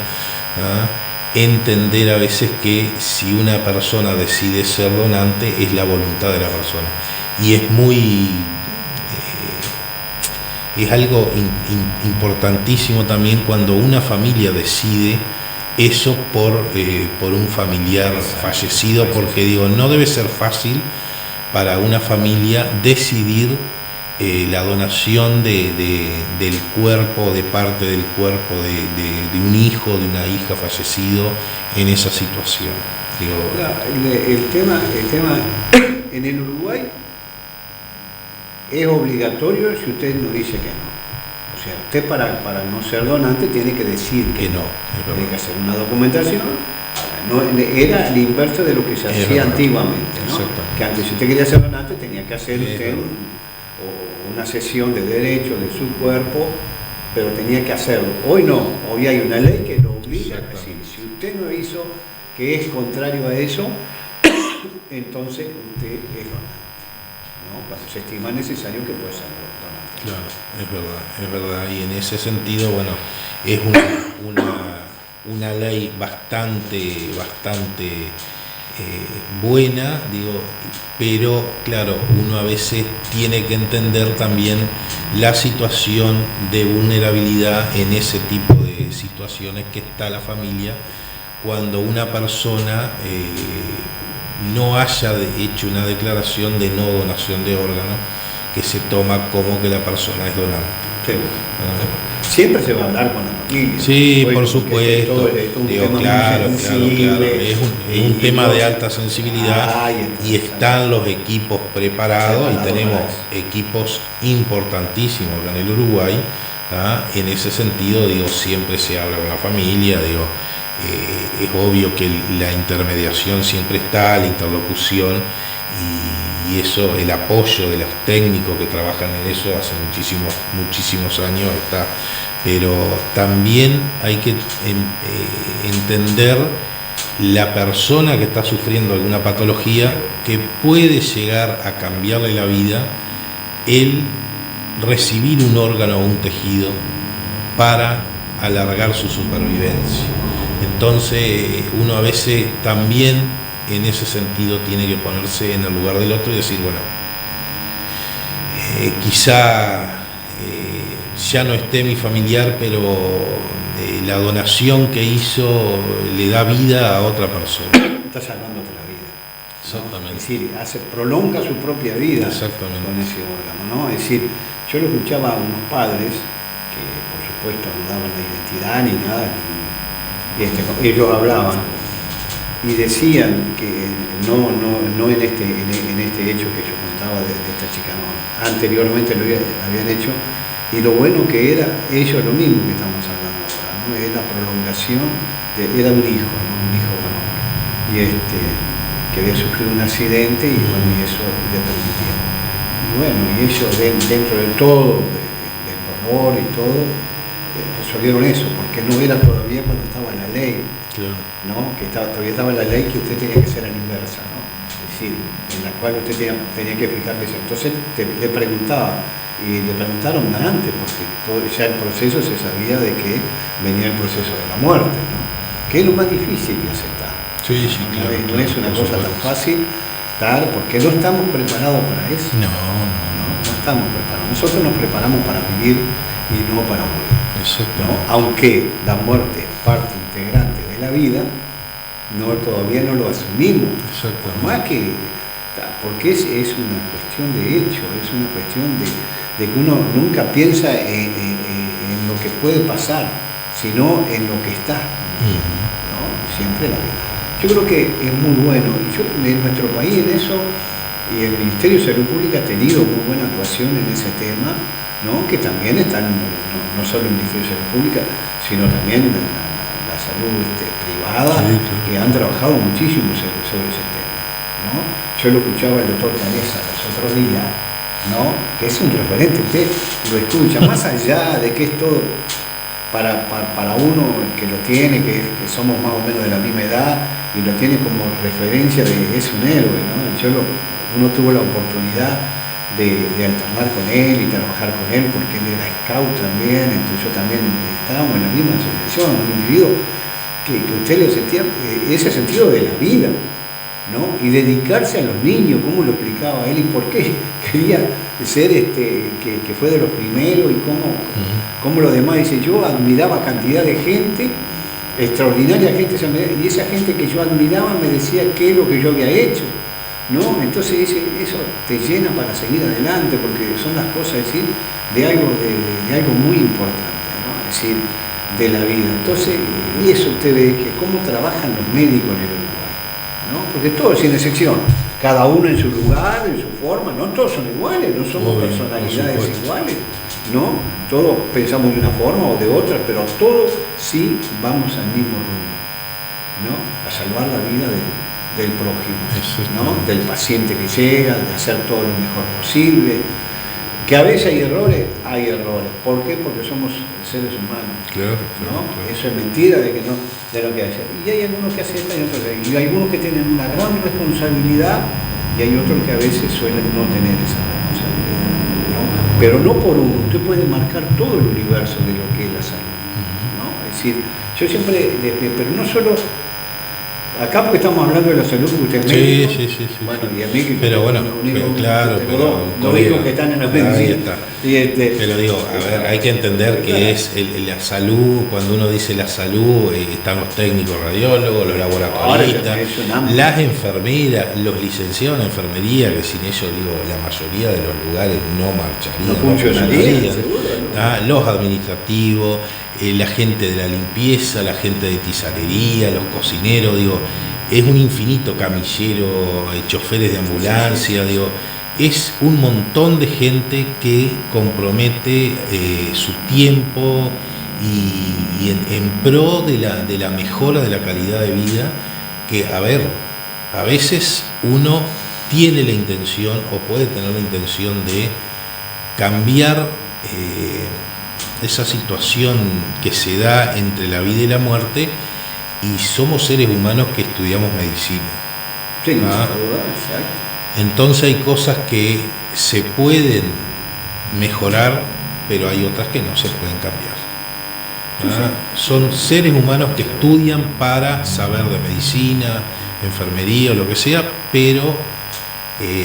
entender a veces que si una persona decide ser donante es la voluntad de la persona, y es algo importantísimo también cuando una familia decide eso por un familiar fallecido, porque digo, no debe ser fácil para una familia decidir la donación del cuerpo, de parte del cuerpo de un hijo, de una hija fallecido en esa situación. Digo, el tema en el Uruguay es obligatorio si usted no dice que no. O sea, usted para no ser donante tiene que decir que no. Tiene que hacer una documentación. Era el inverso de lo que se hacía antiguamente, ¿no? Que antes, si usted quería ser donante, tenía que hacer usted una sesión de derecho de su cuerpo, pero tenía que hacerlo. Hoy no. Hoy hay una ley que lo obliga a decir. Si usted no hizo que es contrario a eso, entonces usted es donante, ¿no? Cuando se estima necesario que puede ser donante. Claro, es verdad, y en ese sentido, bueno, es una ley bastante buena, digo, pero claro, uno a veces tiene que entender también la situación de vulnerabilidad en ese tipo de situaciones que está la familia cuando una persona no haya hecho una declaración de no donación de órganos, que se toma como que la persona es donante. Sí. Siempre se va a hablar con la familia. Sí, por supuesto. Digo, claro. Es un tema de alta sensibilidad y están los equipos preparados y tenemos equipos importantísimos acá en el Uruguay. En ese sentido, digo, siempre se habla con la familia, digo, es obvio que la intermediación siempre está, la interlocución, y eso, el apoyo de los técnicos que trabajan en eso hace muchísimos años está, pero también hay que entender la persona que está sufriendo alguna patología que puede llegar a cambiarle la vida el recibir un órgano o un tejido para alargar su supervivencia. Entonces uno a veces también en ese sentido tiene que ponerse en el lugar del otro y decir, bueno, quizá ya no esté mi familiar, pero la donación que hizo le da vida a otra persona. Está salvándote la vida. Exactamente. Es decir, prolonga su propia vida con ese órgano, ¿no? Es decir, yo lo escuchaba a unos padres que por supuesto no daban la identidad ni nada, y ellos hablaban y decían que no en este hecho que yo contaba de esta chica, no, anteriormente lo habían hecho, y lo bueno que era ellos lo mismo que estamos hablando ahora, ¿no? Es la prolongación, era un hijo, ¿no? Un hijo varón, que había sufrido un accidente y bueno, y eso le permitía. Y bueno, y ellos dentro de todo, del dolor y todo, resolvieron eso, porque no era todavía cuando estaba la ley, claro, ¿no? Que todavía estaba la ley que usted tenía que ser a la inversa, ¿no? Es decir, en la cual usted tenía que explicarle eso. Entonces le preguntaba, y le preguntaron antes, porque ya el proceso se sabía de que venía el proceso de la muerte, ¿no? Que es lo más difícil de aceptar. Sí, claro, no es una cosa tan fácil, porque no estamos preparados para eso. No estamos preparados. Nosotros nos preparamos para vivir y no para morir. ¿No? Aunque la muerte es parte integrante de la vida, todavía no lo asumimos. Por más que, porque es una cuestión de hecho, es una cuestión de que uno nunca piensa en lo que puede pasar, sino en lo que está, ¿no? Siempre la vida. Yo creo que es muy bueno, en nuestro país en eso, y el Ministerio de Salud Pública ha tenido muy buena actuación en ese tema, ¿no? Que también están, no solo el Ministerio de Salud Pública, sino también la salud privada, sí, claro, que han trabajado muchísimo sobre ese tema, ¿no? Yo lo escuchaba el doctor Canesa los otros días, ¿no? Que es un referente, usted lo escucha, más allá de que es todo para uno que lo tiene, que somos más o menos de la misma edad, y lo tiene como referencia es un héroe, ¿no? Uno tuvo la oportunidad de alternar con él y trabajar con él, porque él era scout también, entonces yo también estábamos en la misma asociación, un individuo que usted lo sentía, ese sentido de la vida, ¿no? Y dedicarse a los niños, cómo lo explicaba él y por qué quería ser, que fue de los primeros, y cómo los demás, dice, yo admiraba cantidad de gente, extraordinaria gente, y esa gente que yo admiraba me decía qué es lo que yo había hecho, ¿no? Entonces eso te llena para seguir adelante, porque son las cosas, es decir, de algo muy importante, ¿no? Es decir, de la vida. Entonces, y eso usted ve que cómo trabajan los médicos en el Uruguay, ¿no? Porque todos sin excepción, cada uno en su lugar, en su forma, no todos son iguales, no somos personalidades iguales, ¿no? Todos pensamos de una forma o de otra, pero todos sí vamos al mismo rumbo, ¿no? A salvar la vida del prójimo, ¿no? Del paciente que llega, de hacer todo lo mejor posible. Que a veces hay errores. ¿Por qué? Porque somos seres humanos. Claro. Eso es mentira de lo que hace. Y hay algunos que aceptan y otros que, y hay algunos que tienen una gran responsabilidad, y hay otros que a veces suelen no tener esa responsabilidad, ¿no? Pero no por uno, usted puede marcar todo el universo de lo que es la salud, ¿no? Es decir, yo siempre, pero no solo acá, porque estamos hablando de la salud, porque usted es médico. Sí. Bueno, y a mí que pero bueno, claro, los hijos que están en la medicina. Pero digo, a ver, hay que entender que es la salud. Cuando uno dice la salud, están los técnicos radiólogos, los laboratoristas, las enfermeras, los licenciados en enfermería, que sin ellos, digo, la mayoría de los lugares no funcionarían, los administrativos, la gente de la limpieza, la gente de tizarería, los cocineros, digo, es un infinito, camillero, choferes de ambulancia, digo, es un montón de gente que compromete su tiempo y en pro de la mejora de la calidad de vida, que, a ver, a veces uno tiene la intención o puede tener la intención de cambiar esa situación que se da entre la vida y la muerte, y somos seres humanos que estudiamos medicina. Sí, no hay duda, exacto. Entonces hay cosas que se pueden mejorar, pero hay otras que no se pueden cambiar. Son seres humanos que estudian para saber de medicina, enfermería o lo que sea, pero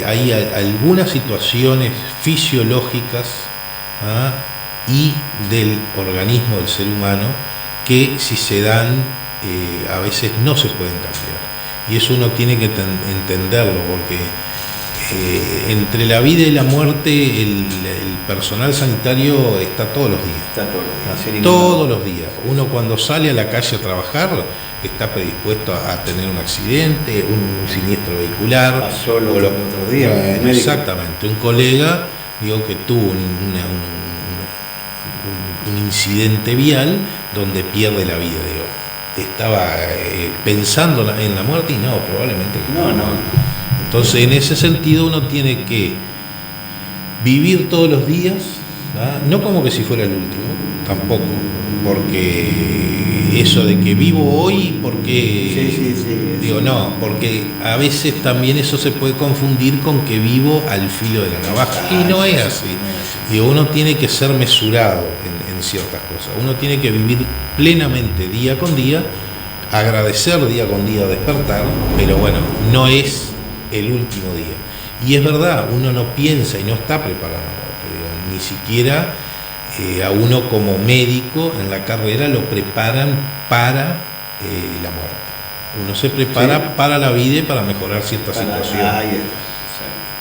hay algunas situaciones fisiológicas y del organismo del ser humano que, si se dan, a veces no se pueden cambiar. Y eso uno tiene que entenderlo, porque entre la vida y la muerte el personal sanitario está todos los días. Está Todos los días. Uno, cuando sale a la calle a trabajar, está predispuesto a tener un accidente, un siniestro vehicular. Pasó el otro día. Exactamente. Un colega, que tuvo un incidente vial donde pierde la vida. Estaba pensando en la muerte y no, probablemente no. Entonces, en ese sentido, uno tiene que vivir todos los días, no como que si fuera el último, tampoco, porque eso de que vivo hoy, porque no, porque a veces también eso se puede confundir con que vivo al filo de la navaja, y no es así. Uno tiene que ser mesurado en ciertas cosas, uno tiene que vivir plenamente día con día, agradecer día con día, despertar, pero bueno, no es el último día. Y es verdad, uno no piensa y no está preparado, ni siquiera a uno como médico en la carrera lo preparan para la muerte. Uno se prepara para la vida y para mejorar ciertas situaciones.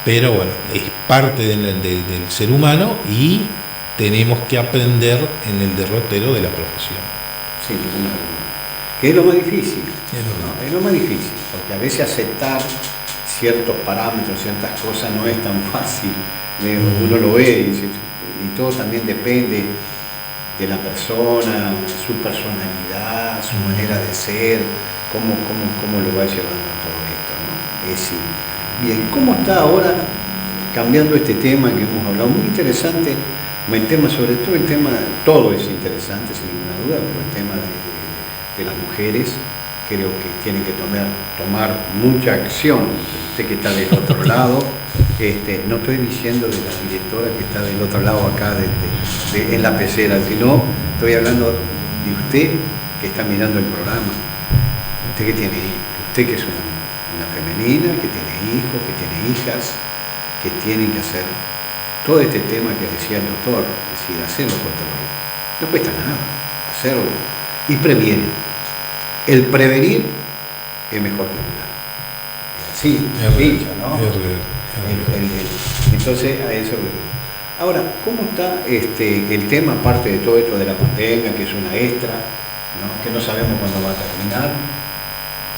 Pero bueno, es parte del ser humano y tenemos que aprender en el derrotero de la profesión. Sí, que es lo más difícil. Es lo más difícil, porque a veces aceptar ciertos parámetros, ciertas cosas no es tan fácil. Uno lo ve y todo también depende de la persona, su personalidad, su manera de ser, cómo lo va llevando todo esto, ¿no? Es decir, bien, ¿cómo está ahora cambiando este tema que hemos hablado? Muy interesante, el tema, sobre todo el tema, todo es interesante sin ninguna duda, pero el tema de las mujeres creo que tienen que tomar mucha acción. Usted que está del otro lado, no estoy diciendo de la directora que está del otro lado acá en la pecera, sino estoy hablando de usted que está mirando el programa, usted que tiene, usted que es una femenina, que tiene hijos, que tiene hijas, que tienen que hacer todo este tema que decía el doctor, es decir, hacerlo con terror. No cuesta nada hacerlo y previene. El prevenir es mejor que curar. Sí, dicho, ¿no? Entonces, a eso. Ahora, ¿cómo está el tema, aparte de todo esto de la pandemia, que es una extra, ¿no? Que no sabemos cuándo va a terminar?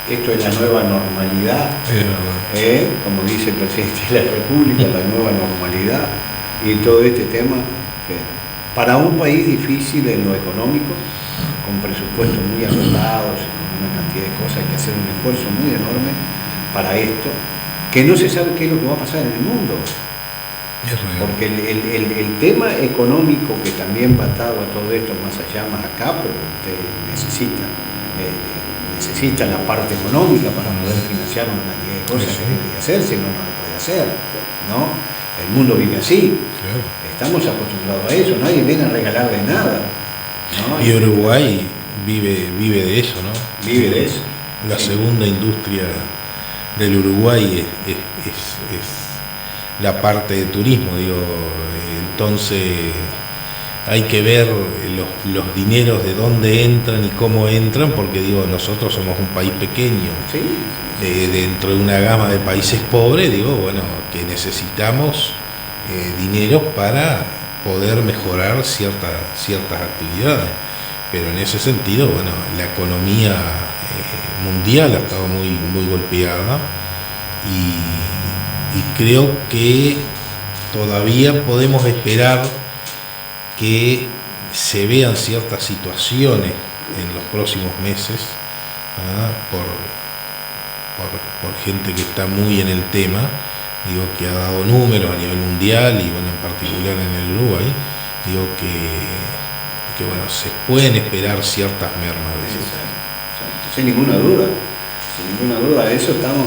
Esto es la nueva normalidad, como dice el presidente de la República, la nueva normalidad, y todo este tema, para un país difícil en lo económico, con presupuestos muy agotados, con una cantidad de cosas, hay que hacer un esfuerzo muy enorme para esto, que no se sabe qué es lo que va a pasar en el mundo. Porque el tema económico, que también va atado a todo esto, más allá, más acá, pero usted necesita la parte económica para poder financiar una cantidad de cosas que tiene que hacer, si no, no lo puede hacer, ¿no? El mundo vive así, estamos acostumbrados a eso, nadie viene a regalarle nada, ¿no? Y Uruguay vive de eso, ¿no? Vive de eso. La segunda industria del Uruguay es la parte de turismo, entonces hay que ver los dineros de dónde entran y cómo entran, porque nosotros somos un país pequeño, dentro de una gama de países pobres, que necesitamos dinero para poder mejorar ciertas actividades, pero en ese sentido, la economía mundial ha estado muy, muy golpeada y creo que todavía podemos esperar que se vean ciertas situaciones en los próximos meses por gente que está muy en el tema, digo, que ha dado números a nivel mundial y bueno, en particular en el Uruguay, digo que bueno, se pueden esperar ciertas mermas de ese tema. Sin ninguna duda, de eso estamos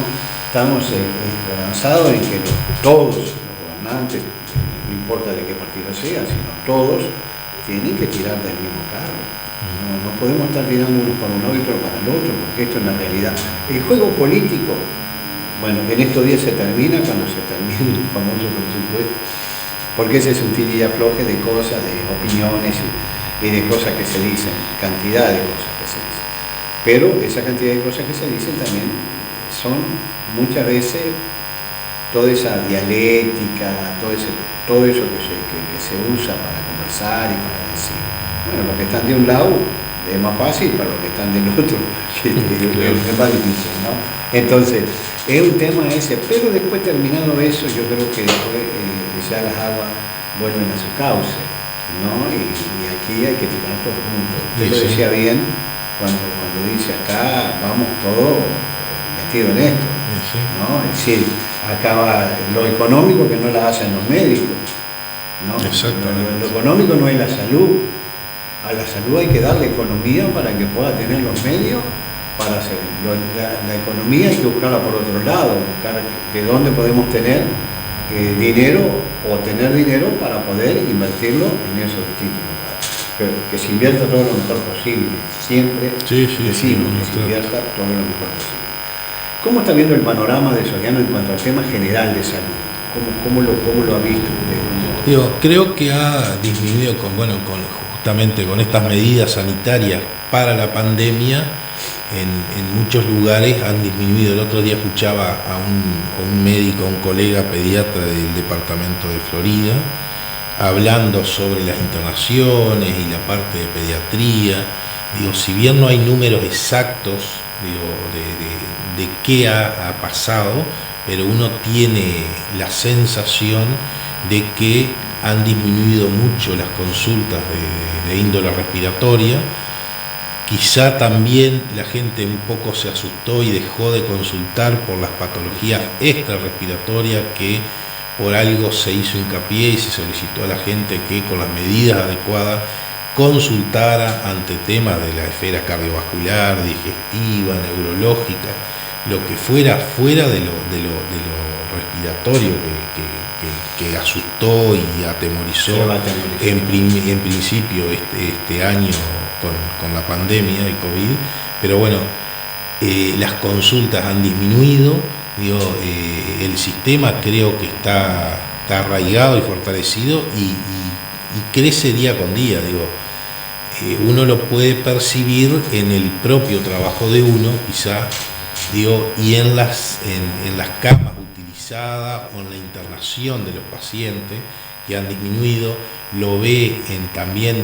esperanzados en que todos los gobernantes, no importa de qué partido sean, sino todos tienen que tirar del mismo carro. No podemos estar tirando uno para un lado y otro para el otro, porque esto es la realidad. El juego político, bueno, en estos días se termina cuando se termine el famoso presupuesto, porque ese es un tira y afloje de cosas, de opiniones y de cosas que se dicen, cantidad de cosas que se dicen. Pero esa cantidad de cosas que se dicen también son muchas veces toda esa dialéctica, todo eso que se usa para conversar y para decir. Bueno, los que están de un lado es más fácil, para los que están del otro es más difícil, ¿no? Entonces, es un tema ese, pero después terminado eso, yo creo que después ya las aguas vuelven a su cauce, ¿no? Y aquí hay que tirar todo juntos. Usted lo decía bien cuando dice acá vamos todos metidos en esto, ¿no? Es decir, acaba lo económico que no la hacen los médicos, ¿no? Lo económico no es la salud. A la salud hay que darle economía para que pueda tener los medios para hacer. La economía hay que buscarla por otro lado, buscar de dónde podemos tener dinero o tener dinero para poder invertirlo en esos distintos lugares. Que se invierta todo lo mejor posible. Siempre decimos que se invierta todo lo mejor posible. ¿Cómo está viendo el panorama de Soriano en cuanto al tema general de salud? ¿Cómo lo ha visto usted? Digo, creo que ha disminuido justamente con estas medidas sanitarias para la pandemia, en muchos lugares han disminuido. El otro día escuchaba a un médico, a un colega pediatra del departamento de Florida, hablando sobre las internaciones y la parte de pediatría. Digo, si bien no hay números exactos, de qué ha pasado, pero uno tiene la sensación de que han disminuido mucho las consultas de índole respiratoria. Quizá también la gente un poco se asustó y dejó de consultar por las patologías extrarrespiratorias, que por algo se hizo hincapié y se solicitó a la gente que con las medidas adecuadas consultara ante temas de la esfera cardiovascular, digestiva, neurológica, lo que fuera de lo respiratorio que asustó y atemorizó en principio este año con la pandemia de COVID. Pero bueno, las consultas han disminuido. El sistema creo que está arraigado y fortalecido y crece día con día. Uno lo puede percibir en el propio trabajo de uno, quizá, y en las camas utilizadas o en la internación de los pacientes, que han disminuido. Lo ve también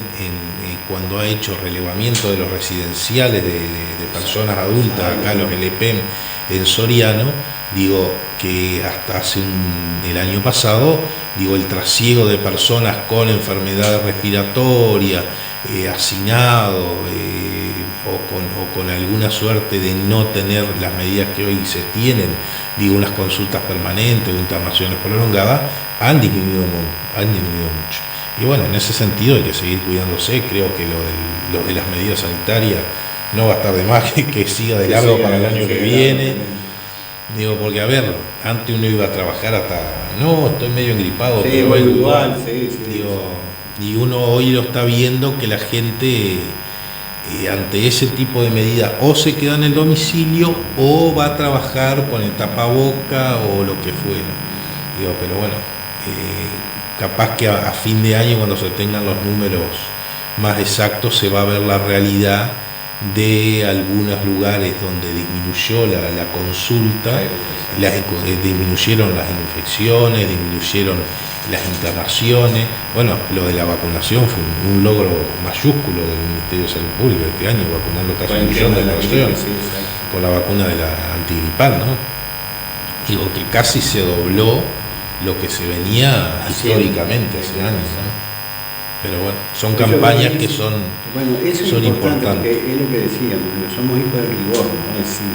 cuando ha hecho relevamiento de los residenciales de personas adultas, acá los LPM en Soriano. Que hasta el año pasado, el trasiego de personas con enfermedades respiratorias, hacinado, o con alguna suerte de no tener las medidas que hoy se tienen, unas consultas permanentes o internaciones prolongadas, han disminuido mucho. Y bueno, en ese sentido hay que seguir cuidándose. Creo que lo de las medidas sanitarias no va a estar de más que siga de largo para el año que viene. Porque antes uno iba a trabajar hasta, estoy medio engripado, pero igual. Y uno hoy lo está viendo que la gente ante ese tipo de medidas o se queda en el domicilio o va a trabajar con el tapaboca o lo que fuera. Pero bueno, capaz que a fin de año, cuando se tengan los números más exactos, se va a ver la realidad de algunos lugares donde disminuyó la consulta, disminuyeron las infecciones, disminuyeron las internaciones. Bueno, lo de la vacunación fue un logro mayúsculo del Ministerio de Salud Pública este año, vacunando casi 1 millón de personas con la vacuna de la antigripal, ¿no? Que casi se dobló lo que se venía históricamente hace años, ¿no? Pero bueno, son campañas que son importantes. Es lo que decíamos, somos hijos del rigor, ¿no? Es decir,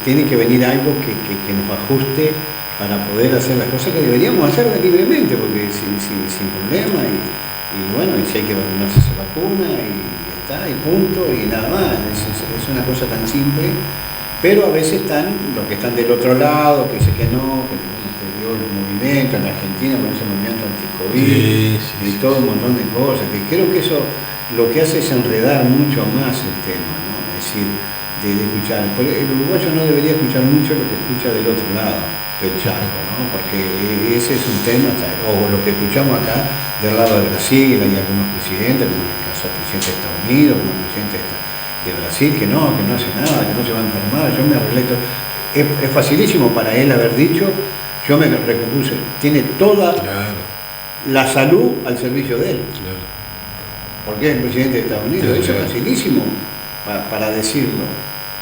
tiene que venir algo que nos ajuste para poder hacer las cosas que deberíamos hacerlas libremente, porque sin problema, y bueno, y si hay que vacunarse se vacuna, y está, y punto, y nada más. Es una cosa tan simple, pero a veces están los que están del otro lado, que dicen que no, que bueno, se dio el movimiento en la Argentina con ese movimiento anti-COVID, y todo un montón de cosas, que creo que eso lo que hace es enredar mucho más el tema, ¿no? Es decir, de escuchar. El uruguayo no debería escuchar mucho lo que escucha del otro lado del charco, ¿no? Porque ese es un tema, o lo que escuchamos acá del lado de Brasil, hay algunos presidentes, como en el caso del presidente de Estados Unidos, como el presidente de Brasil, que no hace nada, que no se va a enfermar, yo me arreglé todo. Es facilísimo para él haber dicho, yo me recompuse, tiene toda la salud al servicio de él. Porque es el presidente de Estados Unidos, eso es facilísimo para decirlo.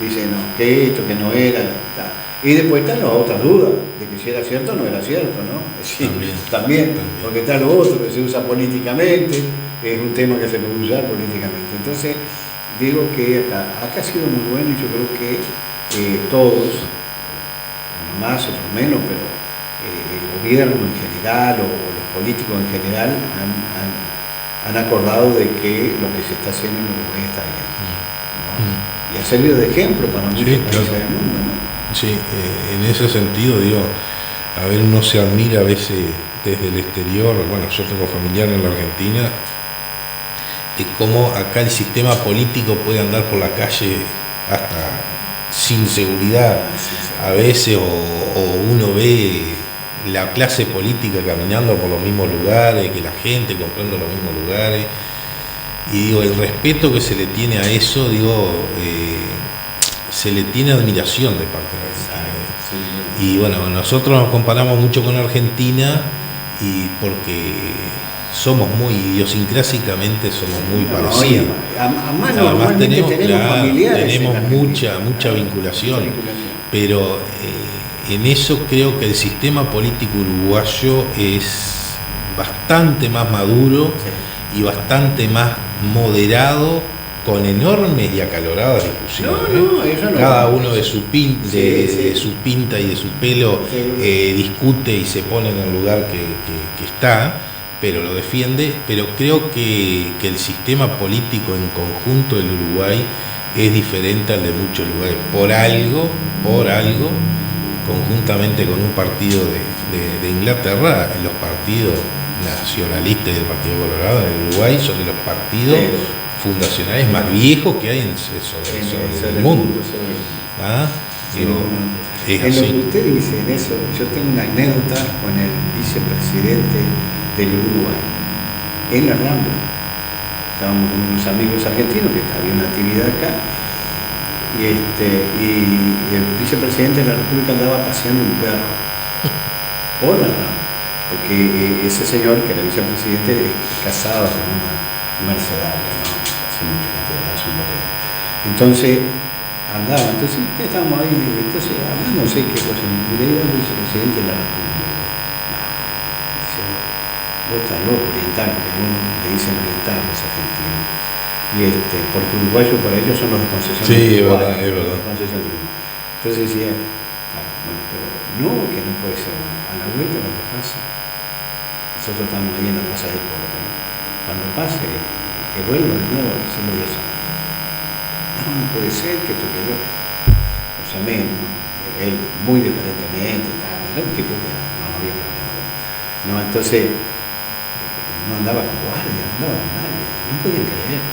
Dice, no, que esto, que no era, tal. Y después están las otras dudas, de que si era cierto o no era cierto, ¿no? Sí, también, porque está lo otro, que se usa políticamente, es un tema que se puede usar políticamente. Entonces, digo que acá ha sido muy bueno, y yo creo que todos, unos más, otros menos, pero el gobierno en general, o los políticos en general, han acordado de que lo que se está haciendo en Uruguay está bien, ¿no? Y ha servido de ejemplo para muchos países del mundo, ¿no? Sí, en ese sentido, digo, a ver, uno se admira a veces desde el exterior, bueno, yo tengo familiar en la Argentina, de cómo acá el sistema político puede andar por la calle hasta sin seguridad, a veces, o uno ve la clase política caminando por los mismos lugares, que la gente comprando los mismos lugares, y digo, el respeto que se le tiene a eso, digo, se le tiene admiración de parte de Argentina. Y bueno, nosotros nos comparamos mucho con Argentina, y porque somos muy, idiosincrásicamente somos muy parecidos. Además tenemos mucha vinculación, pero en eso creo que el sistema político uruguayo es bastante más maduro y bastante más moderado, con enormes y acaloradas discusiones. Cada uno de su pinta y de su pelo discute y se pone en el lugar que está, pero lo defiende. Pero creo que el sistema político en conjunto del Uruguay es diferente al de muchos lugares. Por algo, conjuntamente con un partido de Inglaterra, los partidos nacionalistas y del Partido Colorado en el Uruguay son de los partidos fundacionales más viejos que hay sobre el mundo. En lo que usted dice en eso, yo tengo una anécdota con el vicepresidente del Uruguay en la Rambla. Estábamos con unos amigos argentinos que había una actividad acá, y el vicepresidente de la República andaba paseando un perro por la Rambla, porque ese señor que era vicepresidente es casado con una mercedaria, ¿no? Hace mucho cantidad, hace un montón. Entonces andaba, entonces estábamos ahí, entonces hablando, no sé qué cosa, y le digo al vicepresidente de la República, dice, vos estás loco, oriental, porque a uno le dicen oriental a los argentinos, porque uruguayos para ellos son los de concesión. Sí, es verdad. Entonces decía, bueno, pero no, que no puede ser, a la vuelta cuando pase, nosotros estamos ahí en la plaza de Puerto, ¿no? Cuando pase, que vuelva de nuevo, se lo voy a llamar. No puede ser que esto quedó. Lo llamé, ¿no? Él muy diferentemente, era un tipo que no había problema. No, entonces, no andaba con guardia, no andaba con nadie, no podían creer.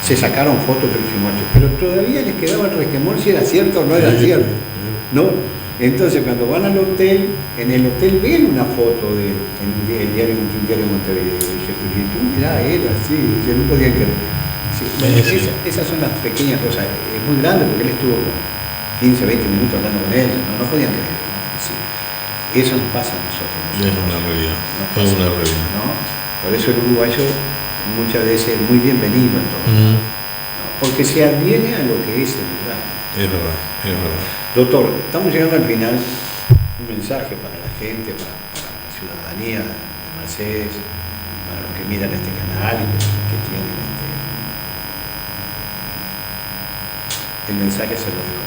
Se sacaron fotos del filmacho, pero todavía les quedaba el resquemor si era cierto o no era cierto, ¿no? Entonces, cuando van al hotel, en el hotel ven una foto de el diario Montevideo, y dice, tú mirá, era así, no podían creer. Sí, bueno, esas son las pequeñas cosas. Es muy grande porque él estuvo 15, 20 minutos hablando con ellos, no podían creer, ¿no? Sí. Eso nos pasa a nosotros. Es una realidad. Es una realidad. ¿No? Por eso el uruguayo muchas veces es muy bienvenido en todo, ¿no? Porque se adviene a lo que es el lugar. Es verdad. Doctor, estamos llegando al final. Un mensaje para la gente, para la ciudadanía de Mercedes, para los que miran este canal y que tienen el mensaje se lo dejo.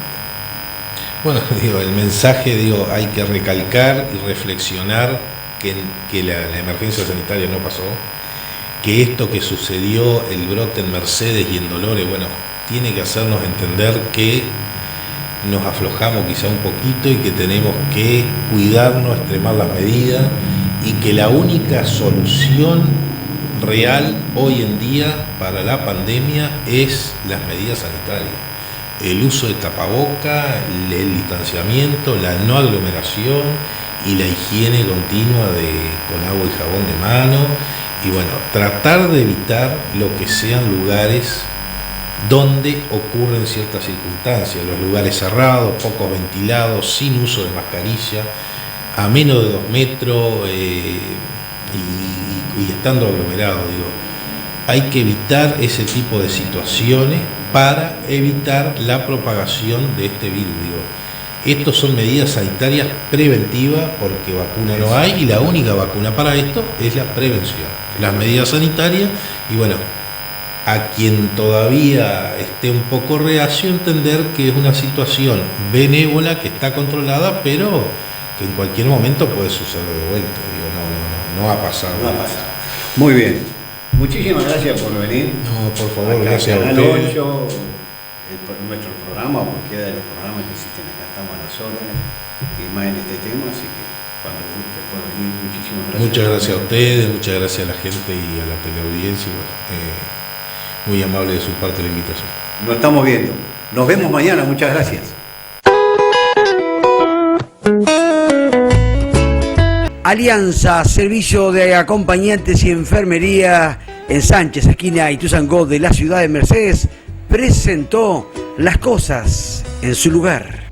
Bueno, el mensaje, hay que recalcar y reflexionar que la emergencia sanitaria no pasó, que esto que sucedió, el brote en Mercedes y en Dolores, tiene que hacernos entender que nos aflojamos quizá un poquito y que tenemos que cuidarnos, extremar las medidas, y que la única solución real hoy en día para la pandemia es las medidas sanitarias. El uso de tapaboca, el distanciamiento, la no aglomeración y la higiene continua con agua y jabón de mano, y tratar de evitar lo que sean lugares donde ocurren ciertas circunstancias, los lugares cerrados, poco ventilados, sin uso de mascarilla, a menos de 2 metros y estando aglomerados. Hay que evitar ese tipo de situaciones para evitar la propagación de este virus. Estos son medidas sanitarias preventivas porque vacuna no hay y la única vacuna para esto es la prevención, las medidas sanitarias. Y a quien todavía esté un poco reacio, entender que es una situación benévola que está controlada, pero que en cualquier momento puede suceder de vuelta. No va a pasar. No va a pasar. Muy bien. Muchísimas gracias por venir. No, por favor, acá, gracias a Canal ustedes. 8, nuestro programa, o cualquiera de los programas que existen acá, estamos a las horas, y más en este tema, así que cuando guste por venir, muchísimas gracias. Muchas gracias a ustedes, muchas gracias a la gente y a la teleaudiencia. Muy amable de su parte la invitación. Nos estamos viendo. Nos vemos mañana, muchas gracias. Alianza, servicio de acompañantes y enfermería en Sánchez, esquina Ituzaingó de la ciudad de Mercedes, presentó Las Cosas en su lugar.